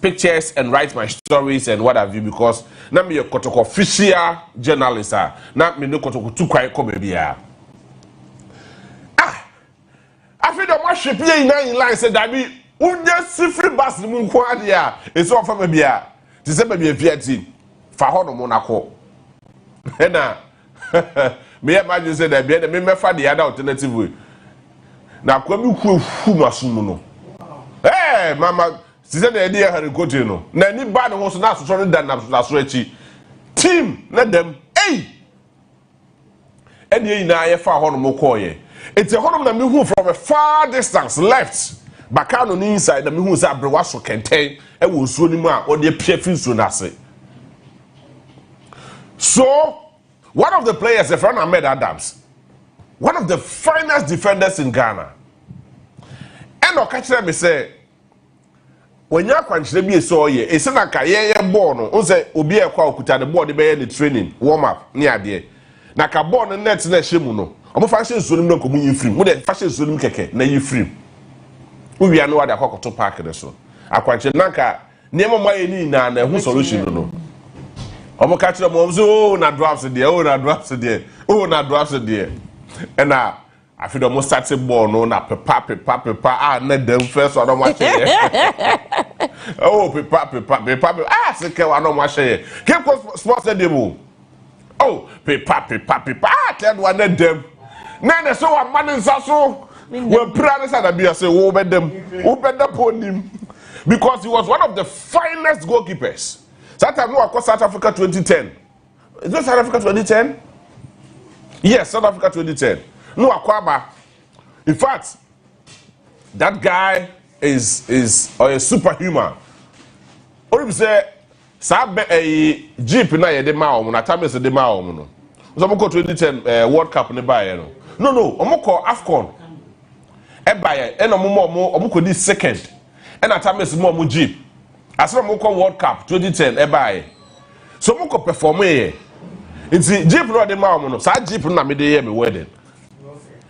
pictures and write my stories and what have you, because na me kotoko official journalist na me no kotoko tu kwai ko bia. I feel the more ship in line said that be just free bus the moon quadia. It's all from a beer. To say maybe a Fiat for Hono Monaco. And me imagine said that be the member for the other alternative way. Now, come you who must know. Hey, Mama, she said the idea had a good you know. Now, any bad was not so than that's team, let them, hey! And ye na for Hono Mokoye. It's a honor that me who from a far distance left. Back on the inside, the me who is a brewaso kente, and will soon ma or the piefin sunase. So, one of the players, a friend Ahmed Adams, one of the finest defenders in Ghana. And I'll catch them and say, when you're quenching me so ye, it's like a year born, or say, Obi a kwa kuta the body by the training, warm up, near there. Naka born and nets in a shimuno. I'm fashion soon no come you free. What the fashion soon keke na you free. We are no other to park this so. Akwanche nanka niema mai ni na who solution no. Omo catch them oh na drops there, oh na drops there, oh na drops there. And I feel almost started ball no na pepa na them first I don't watch it. Oh pepa say ke wa no watch it. Keep sports demo. Oh pepa tell one of them. Nana so a man in Sasso will promise that be say over them, open the podium because he was one of the finest goalkeepers. That time no across South Africa 2010. Is this South Africa 2010? Yes, South Africa 2010. No Akwaba. In fact, that guy is a superhuman. Or if say sabe a jeep na ye de ma o na time se de ma o no. So mo 2010 World Cup ne ba ye no. No, omoko AFCON. Ebaye, and omoko this second. And at times more jeep. As omoko World Cup 2010, ebaye. So omoko perform here. It's jeep no de ma no. Sa jeep na me dey me wedding.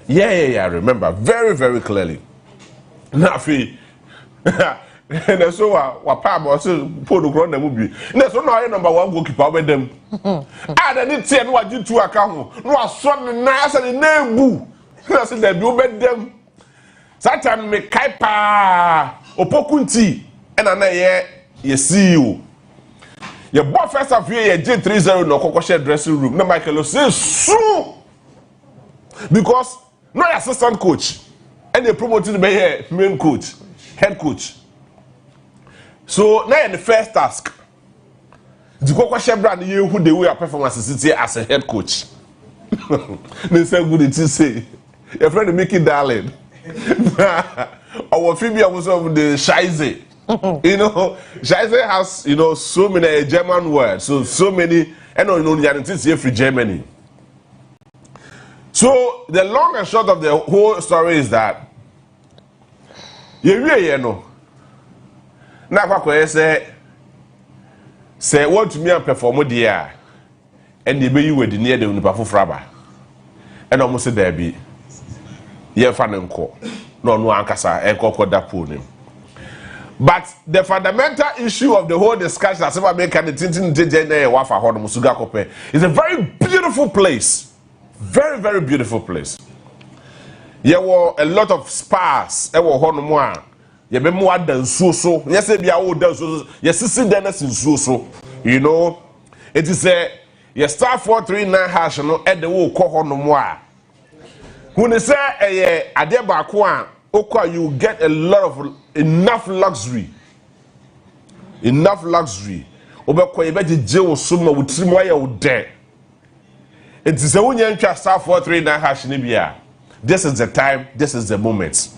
Yeah, I remember very, very clearly. Na fi. And so wa pa mo so put ground na mubi. Na so na number 1 goalkeeper with them. Then it say no agi two aka ho. No aso na asa na ebu. Na say dem be them. Satan me kai pa opokunti and na ye see you. Your boy first of year ye J30 no kokko share dressing room. Na Michael say so. Because no assistant coach and they promoted me here main coach, head coach. So now the first task, the Coco Shebra you who they were performance as a head coach. They say good to say. Your friend Mickey Darling. Our Phoebe was of the Scheisse. Scheisse has so many German words, so many and here for Germany. So the long and short of the whole story is that you know. Now, what say what to me and perform there, and the baby were near the Unipafu Fraba, and almost there be ye fan and call no ankasa and call that pool. But the fundamental issue of the whole discussion, as I make an tintin wafa hon musuga kope, is a very beautiful place, very, very beautiful place. There were a lot of spas, there were hon ye be more than so. Yes, be a old dance so. Yes, see Dennis in so. It is a ye star 439 hash no at the wo call no more. When they say a adeba kwa okwa, you get a lot of enough luxury. Enough luxury. Obekwa ye be je wo suma wo trimo ya wo de. It is a wonye ntwa star 439 hash ni bia. This is the time, this is the moment.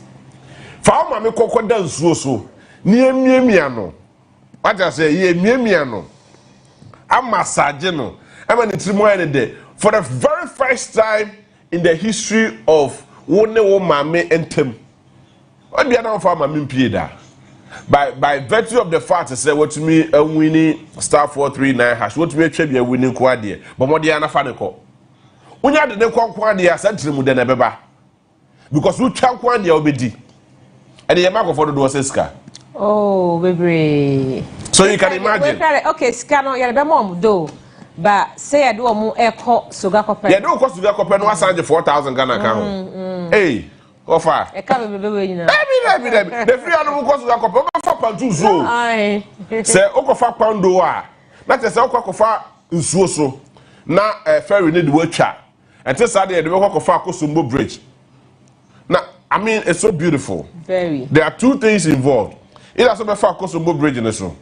Fama me koko dance so ni emiemia no what I say ye emiemia no amassage no ama ni trimo ya de for the very first time in the history of one wo mame entem what be na for mame mpie da by virtue of the fact say what me winning star 439 hash what me twa bia winning kwa de but mo de na fa ne ko unya de ne kwa de asantremu de na beba because we twa kwa de obedi and the Marco for the Dosseska. Oh, baby. So you can imagine. Okay, scano, you're the mom, though. But say I do a more echo, sugar copper. Yeah, don't cost sugar copper, no, 4,000 Ghana account. Hey, offer. A cover, baby, you know. The free animal cost sugar copper, for pound two so. Say, Okofa Poundoa. That is Okofa in so. Now, a ferry need to chat. And this Saturday, the Okofa Kosumbo Bridge. Now, I mean, it's so beautiful. Very. There are two things involved. It has to be for Kosumbo Bridge in this room.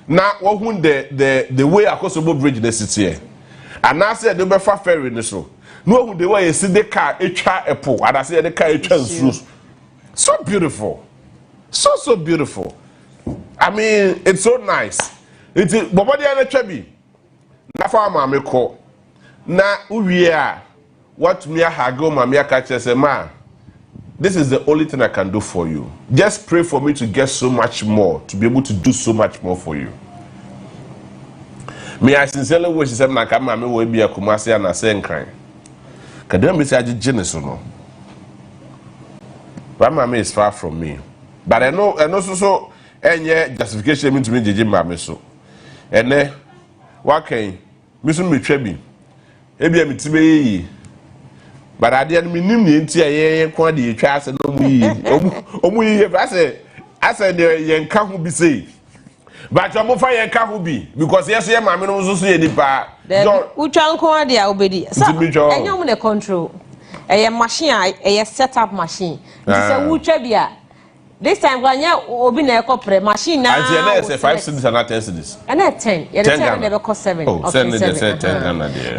Now, what when the way Akosombo Bridge in the city, and I said the Befa ferry in this room. No, the way you see the car, a pool, and I said the car, so beautiful, so beautiful. I mean, it's so nice. It's Bobadi and Chebi. Na for mama call. Na uria what me hago mamia catch say man. This is the only thing I can do for you. Just pray for me to get so much more, to be able to do so much more for you. Me, I sincerely wish that my camera will be a Kumasi and a saying crime. Can you say I did genius or no? But mamma is far from me. But I know, and also so, any justification means to me, Jim Mamma so. And then, what can Miss Mitrebi? Maybe I'm to be. But I didn't mean into a quantity chance and I said, the young will be safe. But I'm more fire can't be because yes, my man was also a dipper. Uchanko, the obedi. So, I know the control. A machine, a setup machine. This is a Uchabia. This time, when you open a corporate machine now, I say 5 cities and not 10 cities. And at 10, you never cost 7. Oh, 10.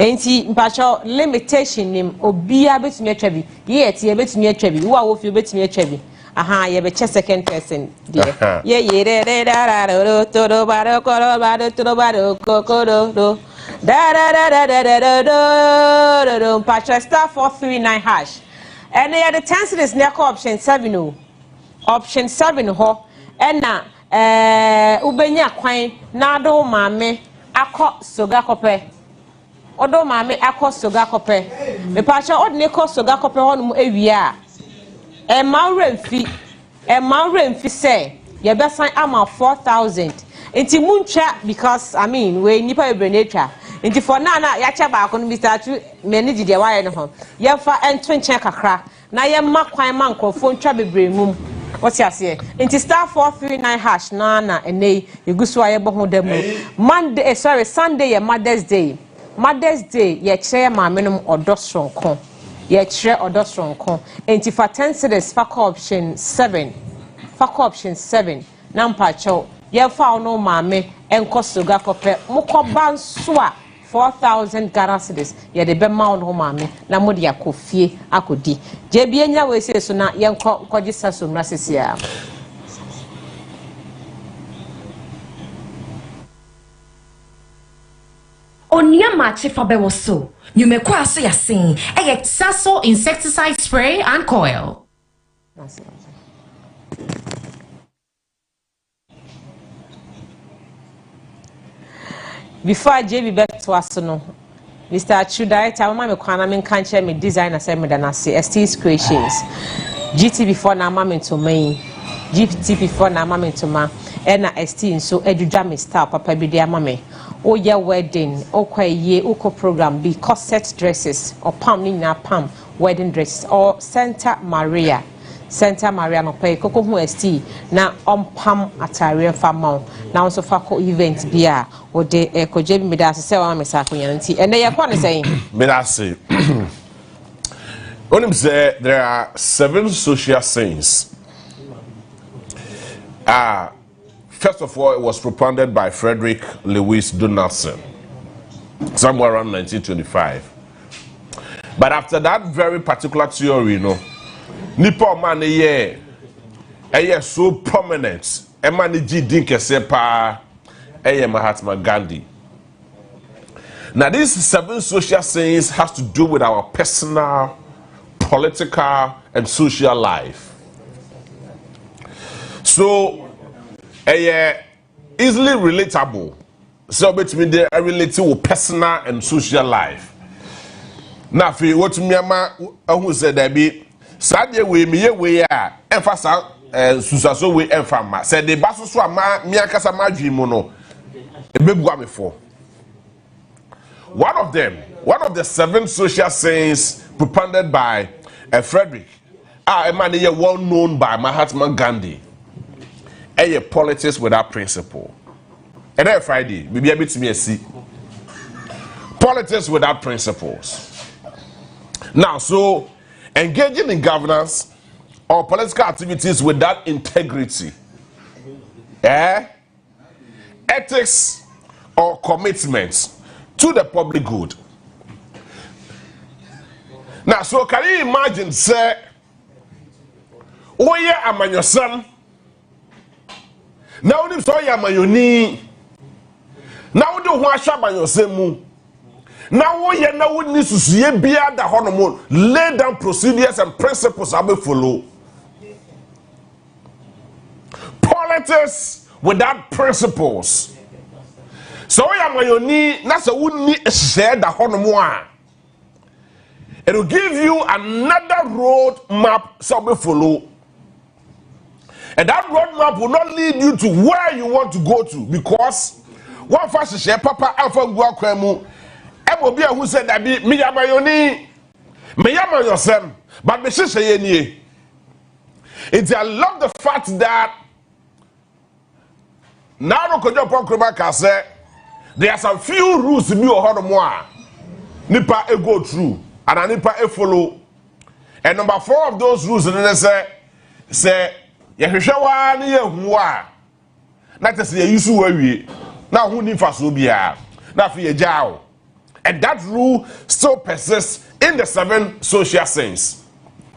Ain't he, but limitation him, or be a bit near Chevy. Yet, you bet me a Chevy. Who are you bet me a Chevy? Aha, you be just second person, dear. Patch star 439 hash. And they are the 10 cities near option 7. Option 7 ho ena ubenya kwan na do maame akọ soga kope odo maame akọ soga kope me pa cha odne ko soga kope honum ewia e mawre mfi say ye besan ama 4,000 enti muntwa because I mean we nipa ebrenetwa enti for na ya cha ba akọ no Mr. Chu me ni gide wa ye no ho ye fa ento nche kakra na ye makwan man krofo ntwa bebremum. What's your say? Into star 439 hash na ene you go so aye boho dem Monday Sunday ye Mother's Day ye kire maame nom odosronko ye kire odosronko enti for 10 cedis for option 7 na mpacho ye fa no maame enko soga kope mukoba nso a 4,000 Ghana cedis ye de be ma no maame na mode yakofie akodi je bia nya we se so na ye nko kogisa so mra sesia Onia Maakye fa bewo so nyumeko aso yasin Sasso insecticide spray and coil. Before JB back to us no Mr. Chu director mama me kwana me kan share me designer say me da na say ST's creations GT before na mama to me GT before na mama to ma e na ST so edudwa me style papa bi de mama o ye wedding o kwaye o ko program be corset dresses or pam ni na pam wedding dresses or Santa Maria no pay koko hu ST na ompam atare fama na also fa ko event bia o de ko jebi me da se wa me sa ko yan nti ene ye kwa ne say me da say onim say there are 7 social sayings. First of all, it was propounded by Frederick Lewis Donaldson somewhere around 1925. But after that very particular theory, you know, Nipo man so prominent. A man dinke sepa Mahatma Gandhi. Now these 7 social sayings has to do with our personal, political, and social life. So easily relatable. So between the related with personal and social life. Now, what me ama who said that be Sadia we me we are emphasis susaso we enfama said the baso so ama mi akasa madwi mu no ebegua me for. One of the 7 social sayings propounded by Frederick, a man well known by Mahatma Gandhi, a politics without principle. And then Friday, maybe a bit to me see politics without principles. Now, so engaging in governance or political activities without integrity, ethics or commitments to the public good. Now, so can you imagine, say, oh yeah, I'm your son. Now, you saw ya mayoni. Now, do one shop by your same. Now, oh yeah, now we need to see beyond the hormone, lay down procedures and principles I will follow. Politics without principles. So ya mayoni, that's a wouldn't share the hormone. It will give you another road map to follow. And that road map will not lead you to where you want to go to, because one first share papa alpha guakwemu. Ebobi who said that be me yamayoni, me yamayosem, but me say ye. It's I love the fact that now no kojo pon say there are some few rules in your hormone. Nipa e go through. And anipa e follow. And number 4 of those rules and then say yehwehwa ne yehuwa. Na tese ye yusu wawie. Na hu ni faso bia. Na fi ye jao. And that rule still persists in the 7 social sayings.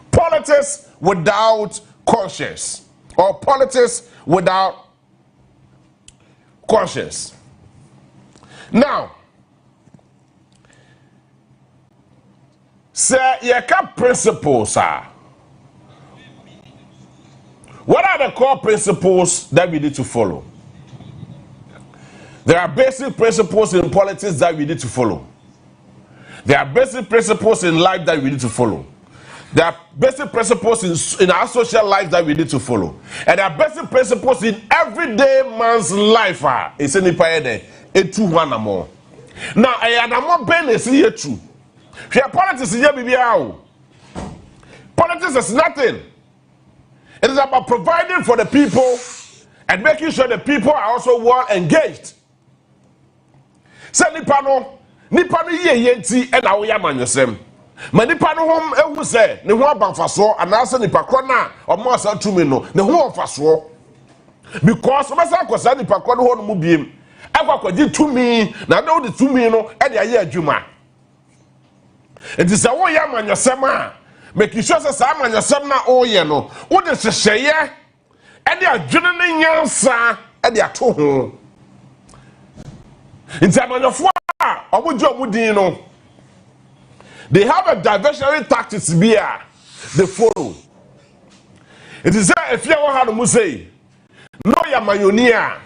Politics without conscience, or politics without conscience. Now, say yeka principles are. What are the core principles that we need to follow? There are basic principles in politics that we need to follow. There are basic principles in life that we need to follow. There are basic principles in our social life that we need to follow. And there are basic principles in everyday man's life. It's any there. It's one or more. Now, I am more business here too. Politics is here. Politics is nothing. It is about providing for the people and making sure the people are also well engaged. Say nipa no ye yenti and awo ya manyosem. Ma nipa no hom ehu se ne ho abanfaso anase nipa kro na omo asa tumi no ne ho onfaso. Because omasa akosa nipa kro no ho no mu biem. Akwakwagi tumi na na wo de tumi no e de aye adwuma. It is a way manyosem a make sure say sa manyosem na oye no wo de hyehyeye e de adwene ne nyansa e de ato ho. In Zamanyofwa, they have a diversionary tactics here they follow. It is there if you want to say, no yamayonia,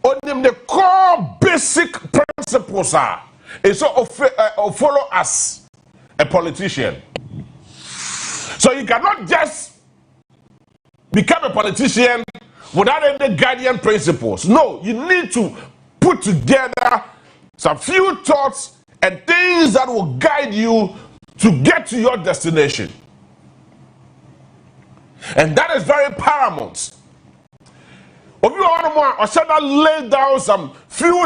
on them the core basic principles are is so follow as a politician. So you cannot just become a politician without any guardian principles. No, you need to put together some few thoughts and things that will guide you to get to your destination. And that is very paramount. Lay down some few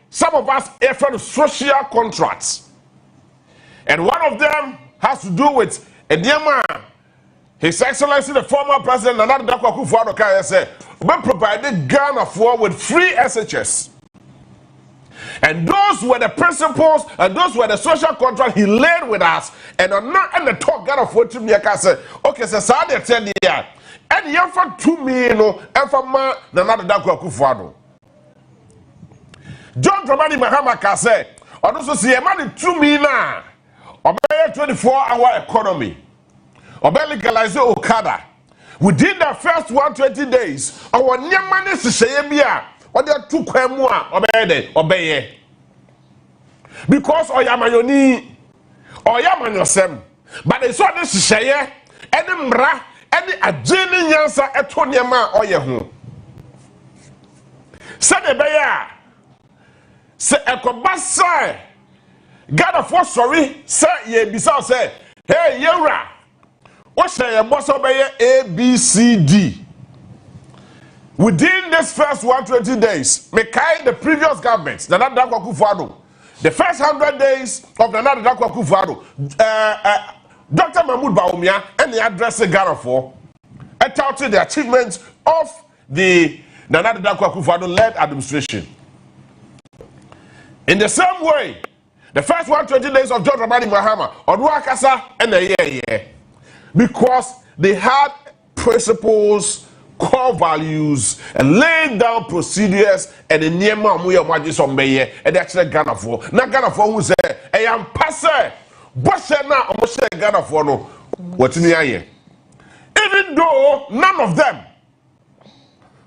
some of us effort social contracts. And one of them has to do with His Excellency the former president Nana Akufo-Addo said, we provided Ghana with free SHS. And those were the principles and those were the social contracts he laid with us. And on not in the talk Ghana for to me, I said, okay, so Saudi said, yeah, and you for 2 million, and for man, Nana Akufo-Addo. John Dramani Mahama said, or also see a man 2 million, or 24-hour economy, or legalize Okada. Within the first 120 days, our new money is saying, what they are too obey. Because Oyamayoni, Oyamanyosem, but they saw this say, Edinburgh, any agene nyansa eto niema oye ho se de be ya se ekoba sai Ghana for sorry say ye bisa say hey yewra what say ye boss obey ABCD within this first 120 days me kind the previous government Nana Akufo-Addo the first 100 days of Nana Akufo-Addo Dr. Mahmoud Bawumia and the address Ghana for touted the achievements of the Nana Akufo-Addo led administration. In the same way, the first 120 days of John Dramani Mahama, Onua Kasa and the year, because they had principles, core values, and laid down procedures, and the Niema Muya Majison Beye, and actually Ghana for. Not Ghana for who say, I am passer, Boshena, almost Ghana for no, what's in the year. Even though none of them,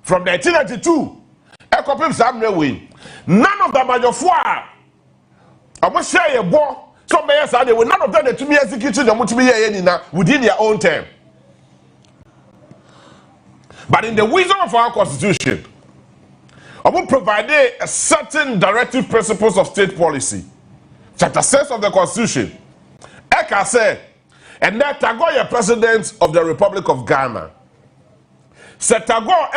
from 1992, Ekopim Samuel win, none of them are your four. I must share a ball. Some may say they will none of them to be executed within their own term. But in the wisdom of our constitution, I will provide a certain directive principles of state policy. Chapter 6 of the constitution. Eka say, and that Tagoye president of the Republic of Ghana. Se Tagoye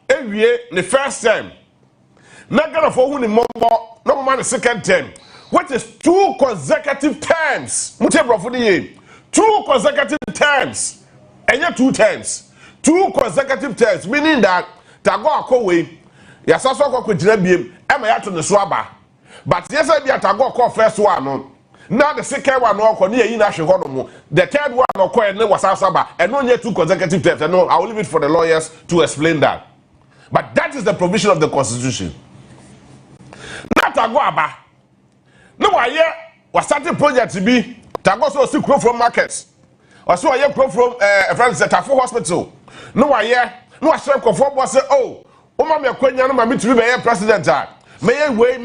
etbi the first term. Not Ghana for who ni no man the second term. What is 2 consecutive terms? 2 consecutive terms. And yet 2 terms. 2 consecutive terms, meaning that Tagoye Akowe, Yasaso Akoko Jinebiem, Emma Yato the Swaba. But yes, I be at Tagoye first one. Now the second one no near Ina. The third one no was Asaba, and not yet 2 consecutive terms. And no, I will leave it for the lawyers to explain that. But that is the provision of the constitution. Not Tagoye. No, I was starting project to be Tagoye so still grow from markets. Or so I grow from a friend at Tafo Hospital. No, I no, I said, conform was say, oh, Mama Quenya, no, mammy to be a president. May way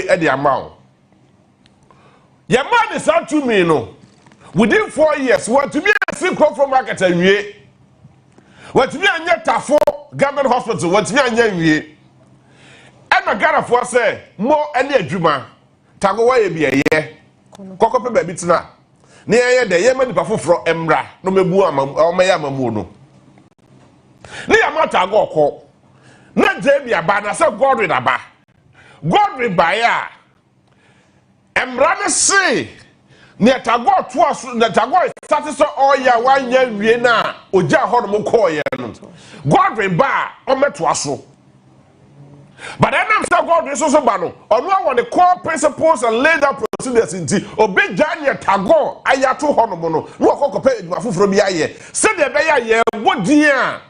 at the amount. Your man is out to me, no. Within 4 years, what to be a single from market and ye. What to be a yet Tafo government hospital, what to be a ye. And I got for say more any Juma. Tagoye be a year. Cocope baby tina. Near the Yemen Pafo from Embra, no me bua or mayama mono. Near Matago call. Not Jabia Bana, so Godwin Abba. Godwin Baya. Embra say. Near Tago twas the Tago satisfied all ya 1 year Vienna, Uja Hormokoy. Godwin Ba, or Metwaso. But then I'm still going to do so. Onua want the core principles and laid out procedures in tea. Obey Jania Tago, Ayato Honomono, no copy my food from Yaye. Send the Bayer, what dear?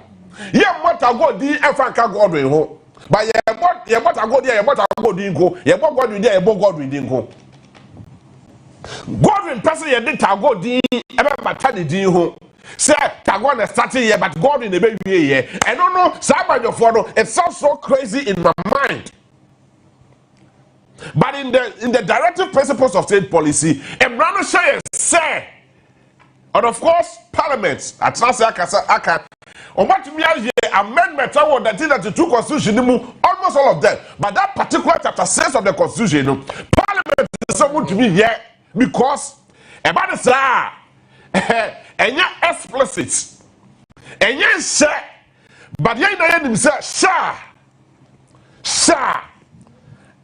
Yeah, what I go, the Africa Godwin home. But yeah, what I go there, what I go, didn't go, yeah, what God there, what God didn't go. Godwin person, you did Tago, the ever Taddy Dean home. Say, Tagoye started here, but God in the baby here. I don't know, somebody of photo, it sounds so crazy in my mind. But in the directive principles of state policy, Emrano Shire say, and of course, Parliament, at Aka, on what to me amendment that the 2 constitution, almost all of them. But that particular chapter 6 of the constitution, Parliament is someone to me here because about the and you're explicit. And you say, but you know, say, sir.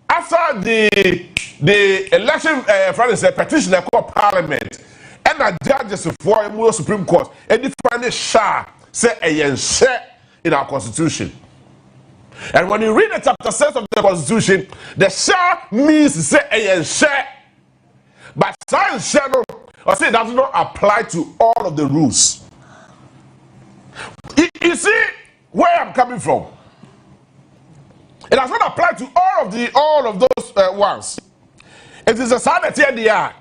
After the election, Friday said petition called Parliament, and the judges for the Supreme Court, and define the say a in our Constitution. And when you read the chapter 6 of the Constitution, the means say a but science shadow. I say that does not apply to all of the rules. You see where I'm coming from. It does not apply to all of those ones. It is a sanity in the air.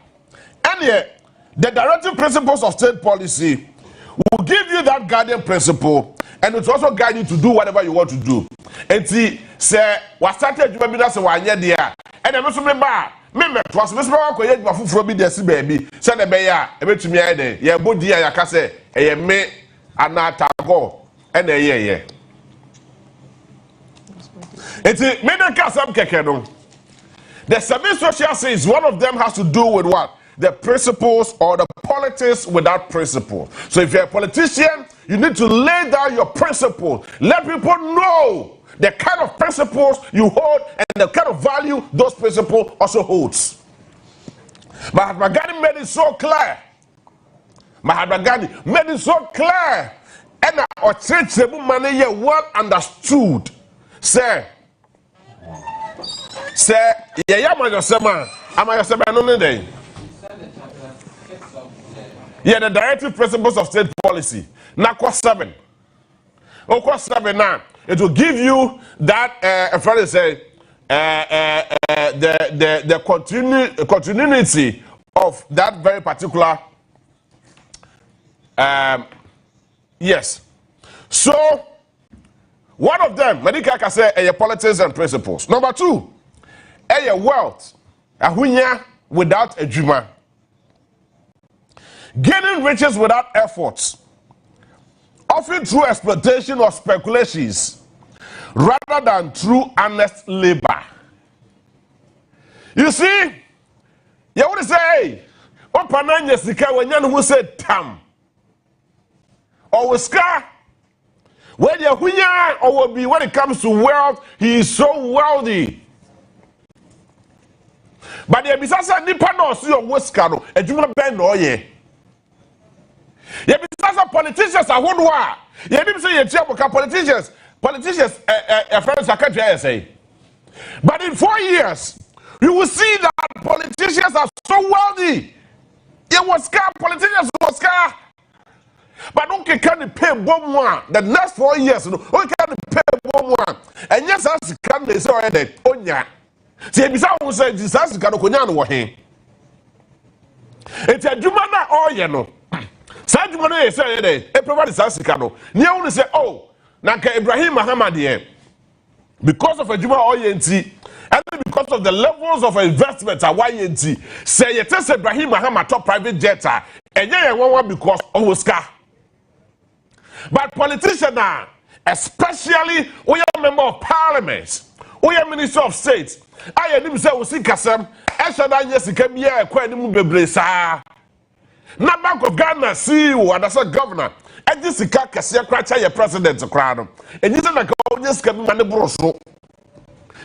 And yet, the directive principles of state policy will give you that guardian principle, and it will also guide you to do whatever you want to do. And see, say, what started you maybe that's 1 year there, and then also remember. me twas me so ko ye dwafoforo bi de se baabi se na be ya e betumi aye de ye bodi ya ka se eye me anatago e na ye eti me den ka sam keke no. The 7 social sins, one of them has to do with what? The principles or the politics without principle. So if you're a politician, you need to lay down your principles. Let people know the kind of principles you hold and the kind of value those principles also holds. Mahatma Gandhi made it so clear. And our church money well understood. Say, yeah, the directive principles of state policy. Now, cost 7. Oh, cost 7 now. It will give you that, a friend say, the continuity of that very particular, yes. So, one of them, Medika can say, politics and principles. Number 2, wealth, without a juma. Gaining riches without efforts, often through exploitation or speculations, rather than through honest labor. You see, you want to say, what pananya sika when you say tam, or wiska, when you or will be when it comes to wealth, he is so wealthy. But the bisasa nipa no see your wiska no, ejuma ben no ye. Ye bisasa politicians are who are. Ye be say ye politicians friends are country say. But in 4 years, you will see that politicians are so wealthy. It was car, politicians was car. But okay, can they pay one? The next 4 years, okay, can they pay one? And yes, as can they say already, Onya. See, besides, who said this as can Onya no he. It's a Jumana or yeno. Said Jumana say, everybody says Kano. Near only say, oh, Naka Ibrahim Muhammad, because of a Juma Oyenti, and because of the levels of investment at YNT, say it is Ibrahim Muhammad top private jet, and yeah, one because of Oscar. But politicians are, especially we are member of parliament, we are minister of state. I didn't say we see Kasem, and should I yes come here quite the Mubebresa. Not Bank of Ghana CEO and as a governor. And this is Kasia Cracha, your president of Crown. And this is like all this can be manibroso.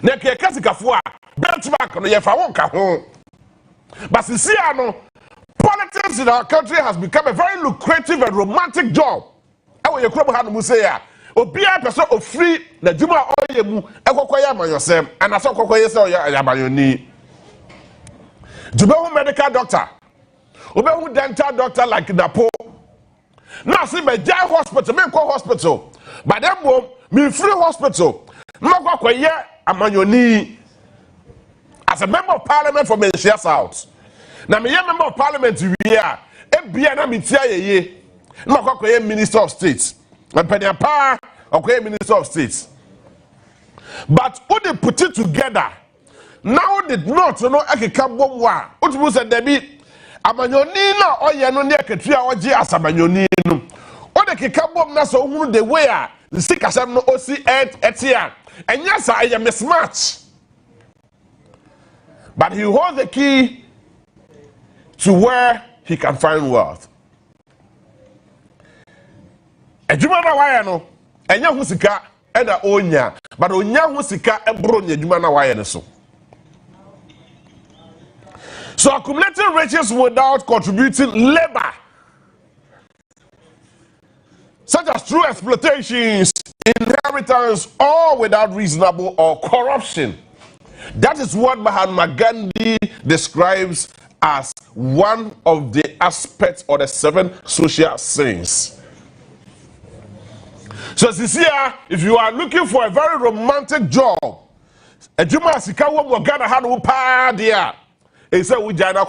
Neke Kasikafua, benchmark on the Yafawonka home. But Siciano, politics in our country has become a very lucrative and romantic job. I will your club had Musea. Obia person of free the Juma Oyemu, Ekokoya by yourself, and I saw Kokoya Yabayoni. Jubehu medical doctor, Obehu dental doctor like Napo. Now see my jail hospital, me call hospital. But them me free hospital. No go kweye amanyoni. As a member of parliament for Menchia South. Now me member of parliament here. Ebia na me tia ye. No go kweye minister of state. And Peniapa okay minister of state. But who they put it together? Now did not know akeka bomwa. Otubu said Debbie amanyoni na oye no ne akatua oje asamanyoni no o de keka bom na so hunu the way a sikasam no osi etia enya sa eye mismatch. But he holds the key to where he can find wealth. Ejuma na waya no enya hu sika e da onya but onya hu sika e bro nya ejuma na waya ne so. So accumulating riches without contributing labor, such as through exploitations, inheritance, or without reasonable or corruption. That is what Mahatma Gandhi describes as one of the aspects or the 7 social sins. So this year, if you are looking for a very romantic job, a Juma Sikawa Mogana Hanu Pa there. And so we join our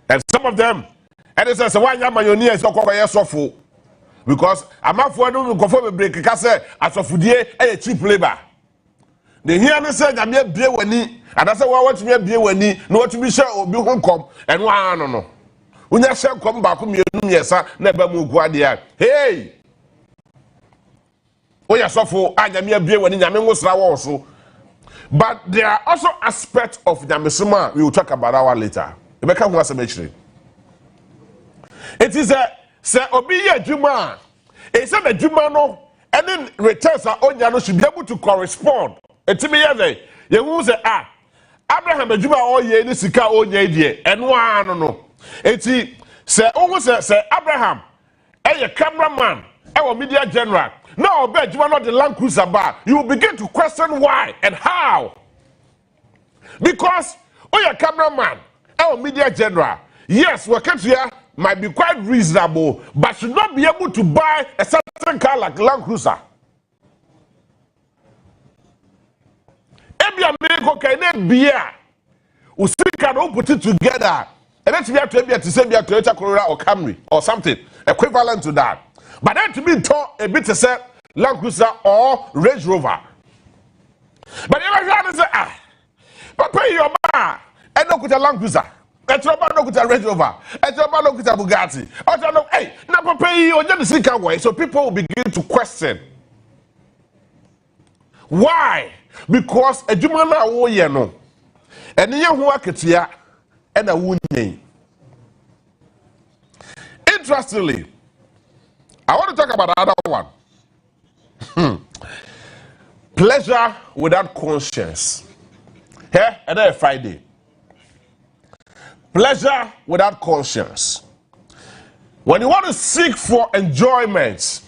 and some of them, and it says, why Yamayoni is not so full? Because I'm not for no conform break, as of a cheap labor. The here ne say nyame abie wani adase wa watumi abie wani na watumi hye obi ho kom eno ano no unya hye kom ba ko mienu yesa na ba mu gu ade a hey oya sofo a nyame abie wani nyame ngosra wo so. But there are also aspects of nyamesoma we will talk about that one later. Ebeka ho asem. It is a say obi ye adwuma e say the adwuma no and then returns are onya no should be able to correspond. Etimi ye say ye hu say Abraham adwuma o ye ni sika onya die eno ano no. Eti say ohu say Abraham a cameraman a media general. Now obi adwuma no the Land Cruiser bar. You will begin to question why and how. Because oya cameraman a media general. Yes, we can here might be quite reasonable, but should not be able to buy a certain car like Land Cruiser. Ebia meko kene beer. Usika no put it together. And that's where to say be a Toyota Corolla or Camry or something equivalent to that. But then to be taught a bit to say Land Cruiser or Range Rover. But everyone say but pay your man and no kuta Land Cruiser. No kuta Range Rover. No kuta Bugatti. Hey, na pay you on the second way. So people will begin to question. Why? Because a jumana wo ye no. And ye hu aketia and a wunye. Interestingly, I want to talk about another one. Pleasure without conscience. Here, and then Friday. Pleasure without conscience. When you want to seek for enjoyment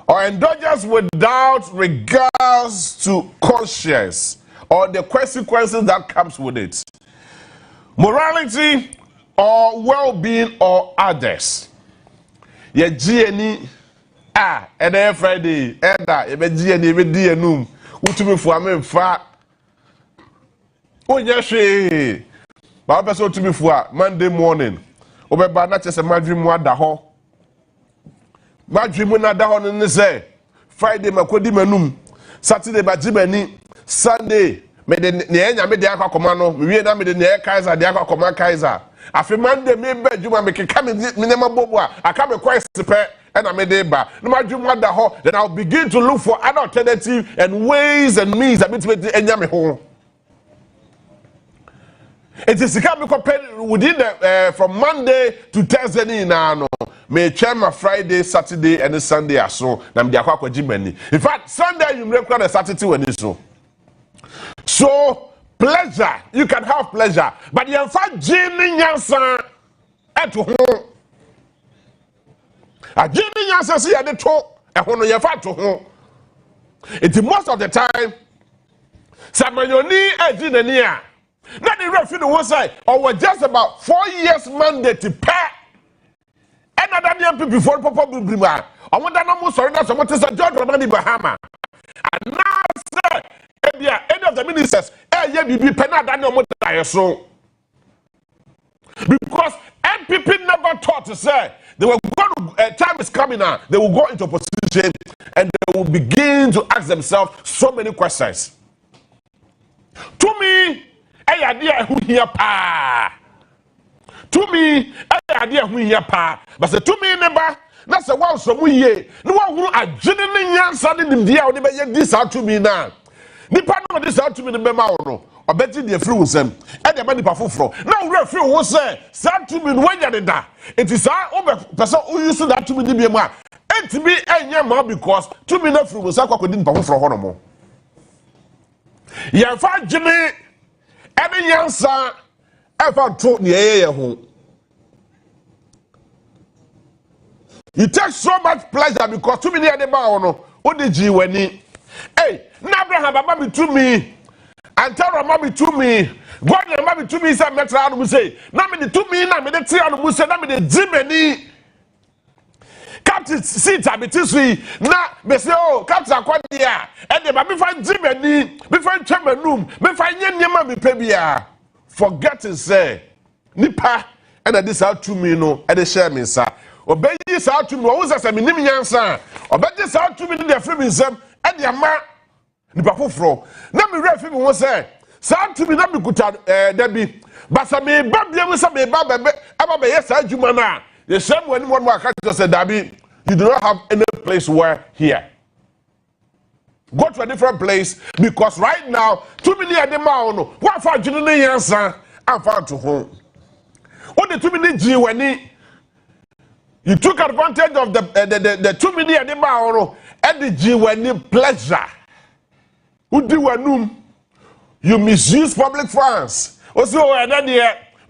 or indulgence without regards to conscience or the consequences that comes with it, morality or well-being or others. Ye GNE and then Friday and be GNE be DNU utumi fu amemfa onye hwe ba be so utumi fu a Monday morning obeba na chese madwimu ada ho madwimu na da ho ne say Friday makodi manum Saturday ba jimani Sunday me de ne enya me de akakoma no me wie na me de ne Kaiser de akakoma Kaiser afi Monday me ba juma me keka me nema bobo a aka me kwai sepe and I made it back. No matter what the whole, then I'll begin to look for other alternative and ways and means that me home. It is compared within the from Monday to Thursday now. May chairman Friday, Saturday, and Sunday are so. Nam diakwa Jimeni. In fact, Sunday you may require a Saturday when it's so. So pleasure, you can have pleasure, but you find Jimmy Yansan at home. A Jimmy Yansan see at the top, and when you fight to home. It's most of the time, Samayoni and Jinania. Not the referee one side, or we're just about 4 years mandate to pay. Another young people before Papa Bubrima. I want that no sorry, that's what is a John Romani Bahama. And now, sir, any of the ministers, be penal no more so. Because NPP never thought to say they were going to, time is coming now, they will go into opposition and they will begin to ask themselves so many questions. To me, I idea who here pa. To me, I idea who here pa. But say to me, neighbor, that's a one so we ye. No one who are genuinely answering them there. They may this out to me now. Nipa no this out to me the memo no. I bet you the free them. And the money for. Now referee will say, "Send to me when you da." It is our person who used to that to me the be man. And to me, and because to me no free will say I couldn't pay for honomo. You find Jimmy. Any young son ever told me, you take so much pleasure because too many of them are what did you when he hey, Abraham, mommy to me, and tell her mommy to me, God, your mommy to me, some metro and will say, Nammy to me, Nammy the tea and will say, Nammy the Jimmy. Captain seat, I be tissued. Now, Monsieur, oh, Captain Aquadia, and the baby find Jimmy, be find Chairman Room, be find your mammy pebia. Forget to say, Nipa, and this out to me, no, and the share me, sir. Obey this out to me, what was a minimum answer? Obey this out to me, the free and the man. nipa foforo na me refi me wo say sa tumi na me kuta da bi basa me ba bia me say me ba bebe aba be yes adwuma na the same when one more catch say Dabi, you do not have any place where here. Go to a different place because right now 2 million de ma no what for jinu ne yansa and found to home. What the 2 million G when you took advantage of the 2 million de ma no and the G when pleasure. Who do you misuse public funds. Also and then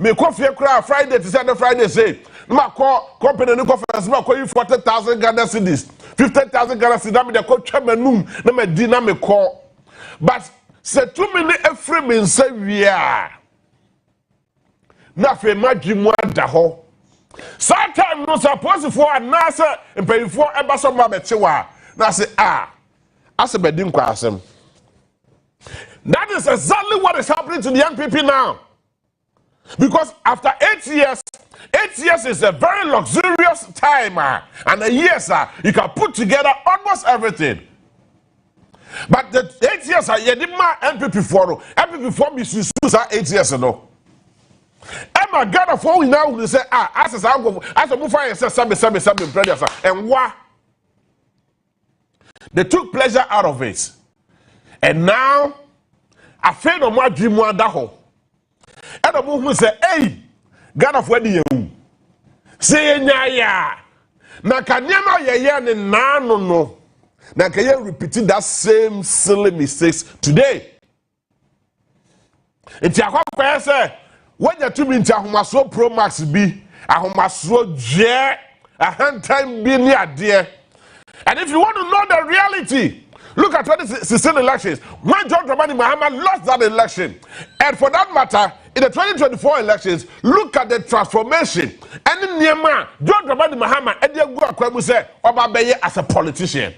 me coffee cry Friday to Saturday Friday say ma call company no conference ma call you 40,000 Ghana cedis 50,000 Ghana cedis me dey call chairman na me di na me call but say 2 minutes every me say we are na fe madwimu ada ho sometime no suppose for anasa empayifo eba so ma beche wa na say ase be di nkwa asem. That is exactly what is happening to the young people now. Because after 8 years, 8 years is a very luxurious time, and a year, you can put together almost everything. But the 8 years, you didn't MPP for MPP for me to 8 years ago. Emma God of all we now will say, as a move fire says something, and what they took pleasure out of it, and now I feel no more dream one daho. And the movement say, hey, God of where you say, ya na kanyama ya no. Na can you repeat that same silly mistakes today? It's a compare say, when you 2 minutes, Ahomaso Pro Max B, Ahomaso J, a hand time be near dear. And if you want to know the reality, look at 2016 elections. When John Dramani Mahama lost that election, and for that matter, in the 2024 elections, look at the transformation. And in Myanmar, John Dramani Mahama, and you go to say, Obabeye as a politician.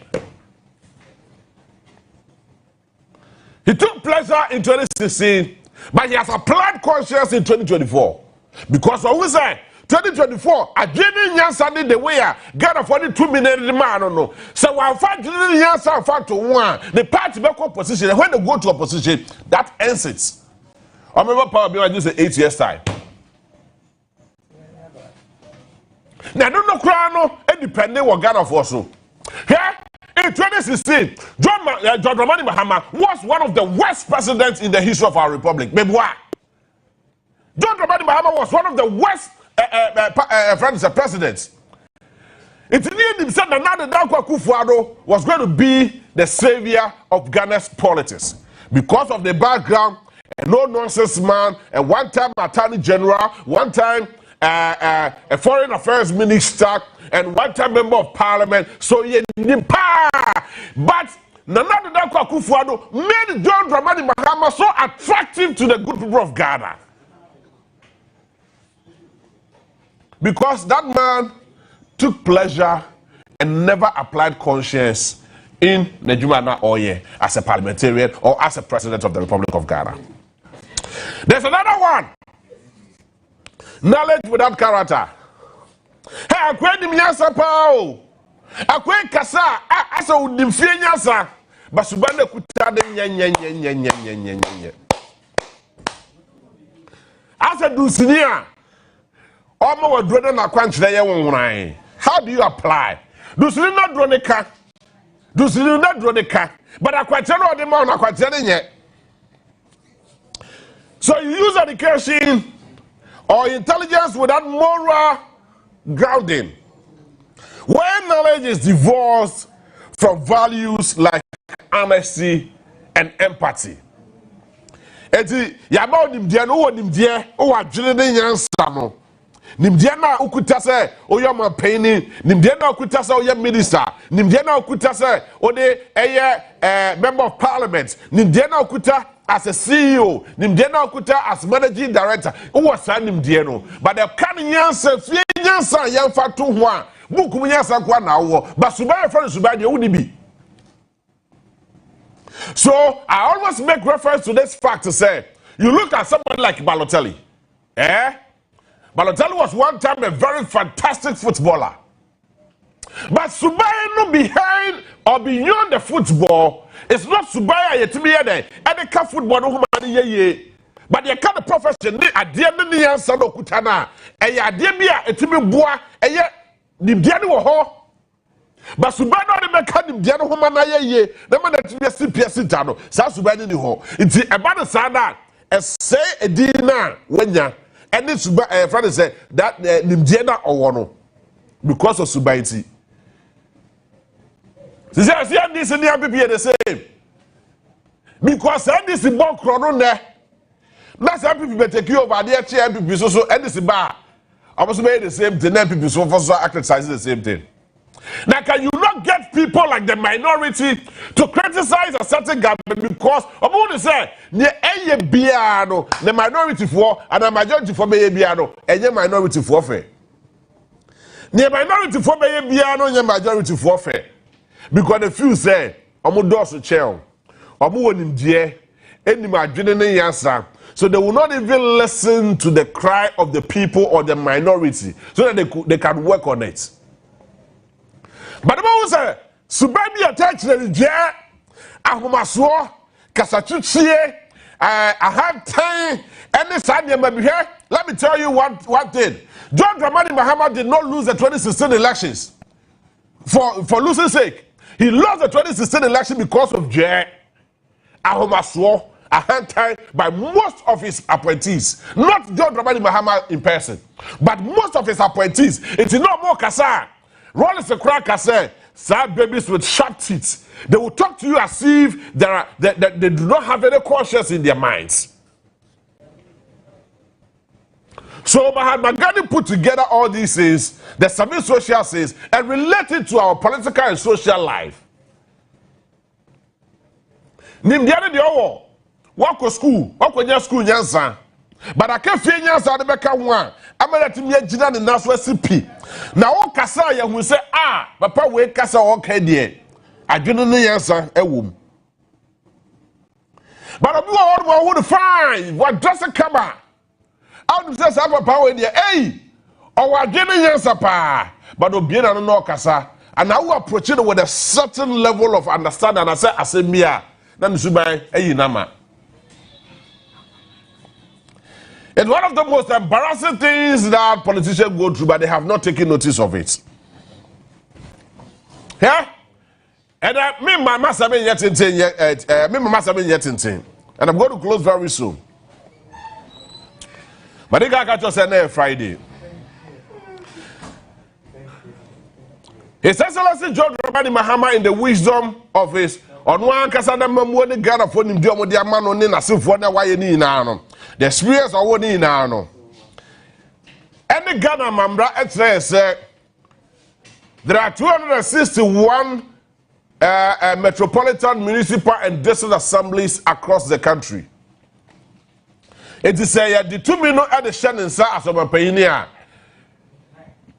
He took pleasure in 2016, but he has applied conscience in 2024. Because what we say, 2024, I didn't answer the way I got a 42 minute man. No, so I find the answer to one. The party back opposition, when they go to opposition, that ends it. I remember Power Bill, I just say 8 years' time. Now, I don't know, Crown, independent what Ghana for so. Here, in 2016, John Dramani Mahama was one of the worst presidents in the history of our republic. Maybe why? John Dramani Mahama was one of the worst presidents. It needed said that now the Dankwa Kufuado was going to be the savior of Ghana's politics because of the background, a no-nonsense man, a one-time attorney general, one-time a foreign affairs minister, and one-time member of parliament. So he but Nana Dankwa Kufuado made John Dramani Mahama so attractive to the good people of Ghana. Because that man took pleasure and never applied conscience in Nejumana Oye as a parliamentarian or as a president of the Republic of Ghana. There's another one. Knowledge without character. Hey, I quit him yasa pao. I quit kasa. I saw the fianyasa. Basubanda kutade nye. As a dusinia. How do you apply? Do you not draw the car? Do you not draw the car? But I quite tell the man, I quite telling yet. So you use education or intelligence without moral grounding. When knowledge is divorced from values like honesty and empathy. Eti yaba odimdia no odimdia o adwene ne nyansa no. Nimdia na okuta se oyo mampaini, nimdia na okuta se oyo minister, nimdia na okuta se ode member of parliament, nimdia na okuta as a CEO, nimdia na okuta as managing director. O wasa nimdia no. But the kan nyansa fie nyansa yemfa to ho a buku nyansa kwa na wo. But suba friend suba de wudi bi. So I always make reference to this fact to say, you look at somebody like Balotelli. Balotelli was one time a very fantastic footballer. But Subainu behind or beyond the football, It's not subaya yetimi yede. Any ka football no mani ye. But you kind of profession ni adie ne ne yansa no kutana. Eye adie bia etimi boa eye nimdia ne wo ho. But subaya no de meka nimdia no ho mana ye. Na ma na timi CPS ta no. Sa subaya ni ho. Nti eba no sa na say edina wanya. Any subaya friend say that nimdia na owo no because of subaya. This and the same. Because this is more chrono there. That's how people take you over there, chair people so and this bar. I was made the same thing, people so for exercise the same thing. Now, can you not get people like the minority to criticize a certain government because I'm going to say the minority for and a majority for biano and the minority for fair. The minority for biano and the majority for fair. Because the few say, "Omo dosu chel, omo wonim die, eni ma adwene ne yansa." So they will not even listen to the cry of the people or the minority, so that they can work on it. But the man say, "Subabi attach the die, ahomaso, kasachuchie, I have time, any Sunday maybe here." Let me tell you one thing: John Dramani Mahama did not lose the 2016 elections for losing sake. He lost the 2016 election because of Jay Ahomaswo, a hand tied by most of his appointees. Not John Dramani Mahama in person, but most of his appointees. It is not more Kasa. Rollins the crack Kasa, sad babies with sharp teeth. They will talk to you as if they do not have any conscience in their minds. So Mahatma Gandhi put together all these things, the 7 social things, and related to our political and social life. Nimdiane de owo, wako school, wako nya school nyansa. But I can't feel nyansa de beka one. Amela timi agina ne naso asipi. Na wo kasa ya hu se papa we kasa wo ka de. Adwene ne nyansa ewom. But obi wo would fine, what does it come out? How do you say power there? Hey, our generation pa, but Obiena no kasa, and now we approach it with a certain level of understanding. And I say mia, then Subai, hey nama. It's one of the most embarrassing things that politicians go through, but they have not taken notice of it. Yeah, and me my master been yet and I'm going to close very soon. But they got just say Friday. His Excellency John Dramani Mahama, in the wisdom of his Onua Kasada Mamwoni Ghana for him Diomo Diamano Nina Symphony Wayani Nano. The experience of Woni Nano. Any Ghana Mambra said there are 261 metropolitan, municipal, and district assemblies across the country. It is the 2 minutes at the Shannon Sa as a pioneer.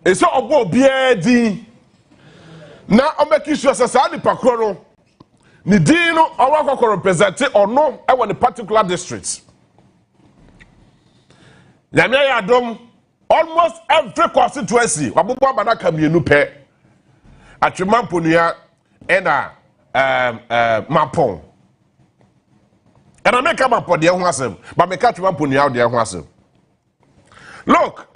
It's all about BAD. Now, I'm making sure that Sadi Pakoro, Nidino, or represented or no, I want a particular district. Yamia Adom, almost every constituency, Wabuba Banaka Minupe, Achimampunia, and Mapon. And I make up for the young but I catch one pony out there. Look,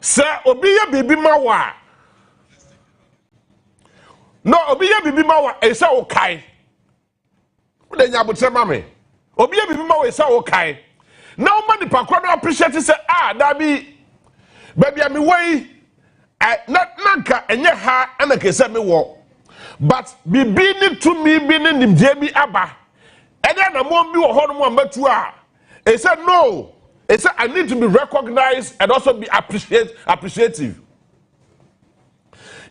sir, Obiya Bibi Mawa. No, Obiya Bibi Mawa is okay. What then you would say, Mammy? Obiya Bibi Mawa is okay. Now, money Pakwana appreciate it, say, that be baby, I'm away. Not Nanka and your hair, and I can send me walk. But be being to me, being in Jamie Abba. And then I'm going to be a whole one, he said, no. He said, I need to be recognized and also be appreciative.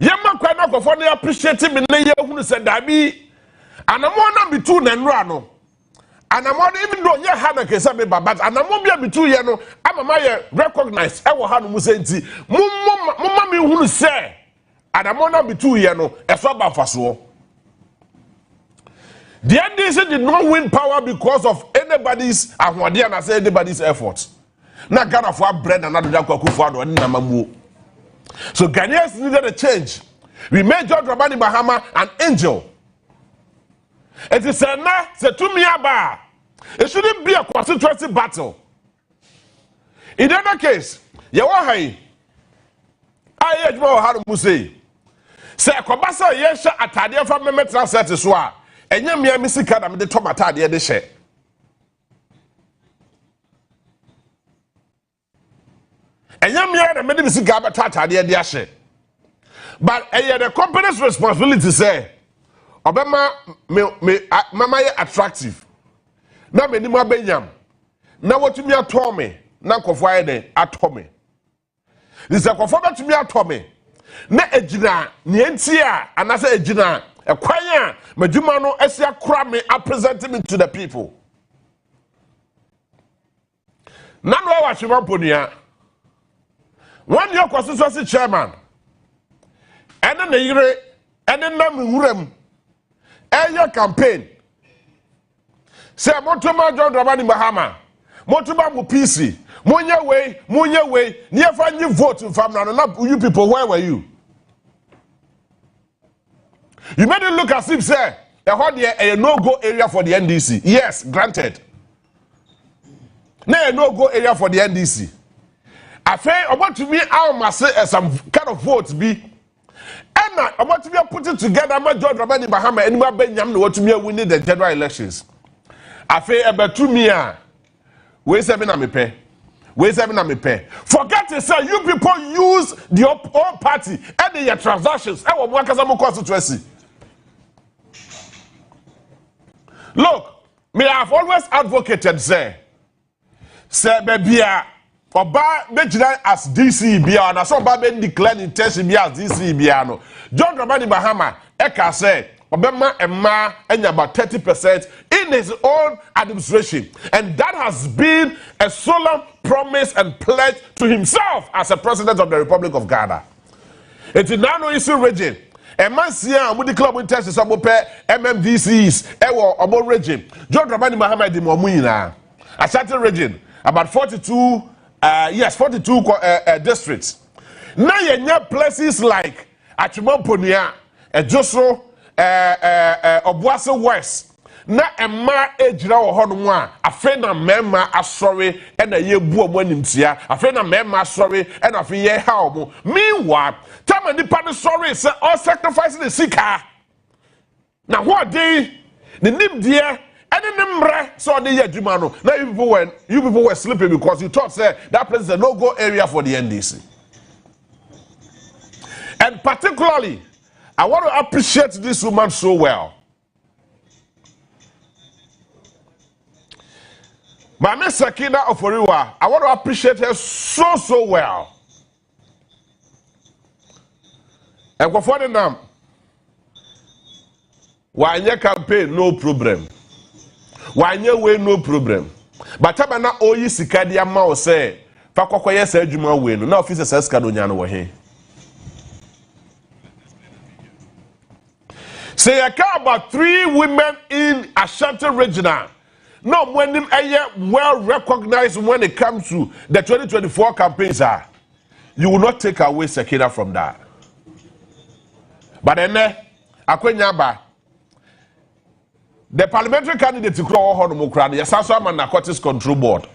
Yamma Kwana Kofoni appreciative in the year who said, that be, and I'm one be two Nanrano. And I'm not even though your hand can say, but and I'm not be two years. I'm a my recognized. I will have Musenti. Mummy who say, and I'm not be 2 years. A swab for so. The NDC did not win power because of anybody's anybody's effort. Not Ghana for bread and not Jacob and Namamu. So Ghanaians needed a change. We made John Dramani Mahama an angel. It is a na se tumiaba. It shouldn't be a constituency battle. In other case, Yawahai, I had more how to say. Say, Kobasa, yes, a tadia from the metro set as well. And you may miss a card of the tomatadia de share. And you may have a medicine gabatata de share. But the company's responsibility say, Obama, mama attractive. Now, me more benyam. Now, what you me at me? Now, Friday at me. This is a conformity to me at me. Na ejina nientia anase ejina ekwanya madwuma no esia kura me present me to the people. Na no wa hwemamponia. One your constituency chairman. Ene na yire ene na mwuram. Eyo campaign. Say motuma John Dramani Mahama. Motuma mu PC. Munye way, never you vote from now. You people, where were you? You made it look as if, say, a no-go area for the NDC. Yes, granted. No no-go area for the NDC. I feel I want to be out must say some kind of votes be. And I want to be put it together. My John Dramani Mahama and my Benyam want to be winning the general elections. I feel about 2 million. Where's 7 me pay? Where's 7 me pay? Forget to say you people use your own party and your transactions. I will work as a constituency. Look, me have always advocated say baby, Oba Bejina as DCBA, and I saw Baben declared intention be as DCBA. No, John Dramani Mahama, Eka say, Obama Emma and about 30% in his own administration, and that has been a solemn promise and pledge to himself as a president of the Republic of Ghana. It is now no issue region. A man see a mudi club in test some MMDCs, ewo omo region. John Dramani Mahama di momuina. A certain region, about 42 districts. Now you have places like Achimamponia, Joso, Obuasi West. Na Emma ejira wo ho no a afi na mema asori e na ye bu omo nimtia afi na mema asori e na afi ye ha omo meanwhile tama nipa no sorry say all sacrifice the sika na what dey the nim dia any nimre so dey adwuma no na you people were sleeping because you thought say that place is a no-go area for the NDC. And particularly I want to appreciate this woman so well. Mame Sakina Oforiwa, I want to appreciate her so well. And for the name, why your campaign no problem? Why your way no problem? But Tabana Oyi Sikadia Mao say, Fakoya said you more win. No officer says Kadoniano were here. Say I care about 3 women in Ashanti Regional. No, when them well recognized when it comes to the 2024 campaigns are, you will not take away Sekina from that. But then, the parliamentary candidate to Crow Honomokradi, yes, also a narcotics control board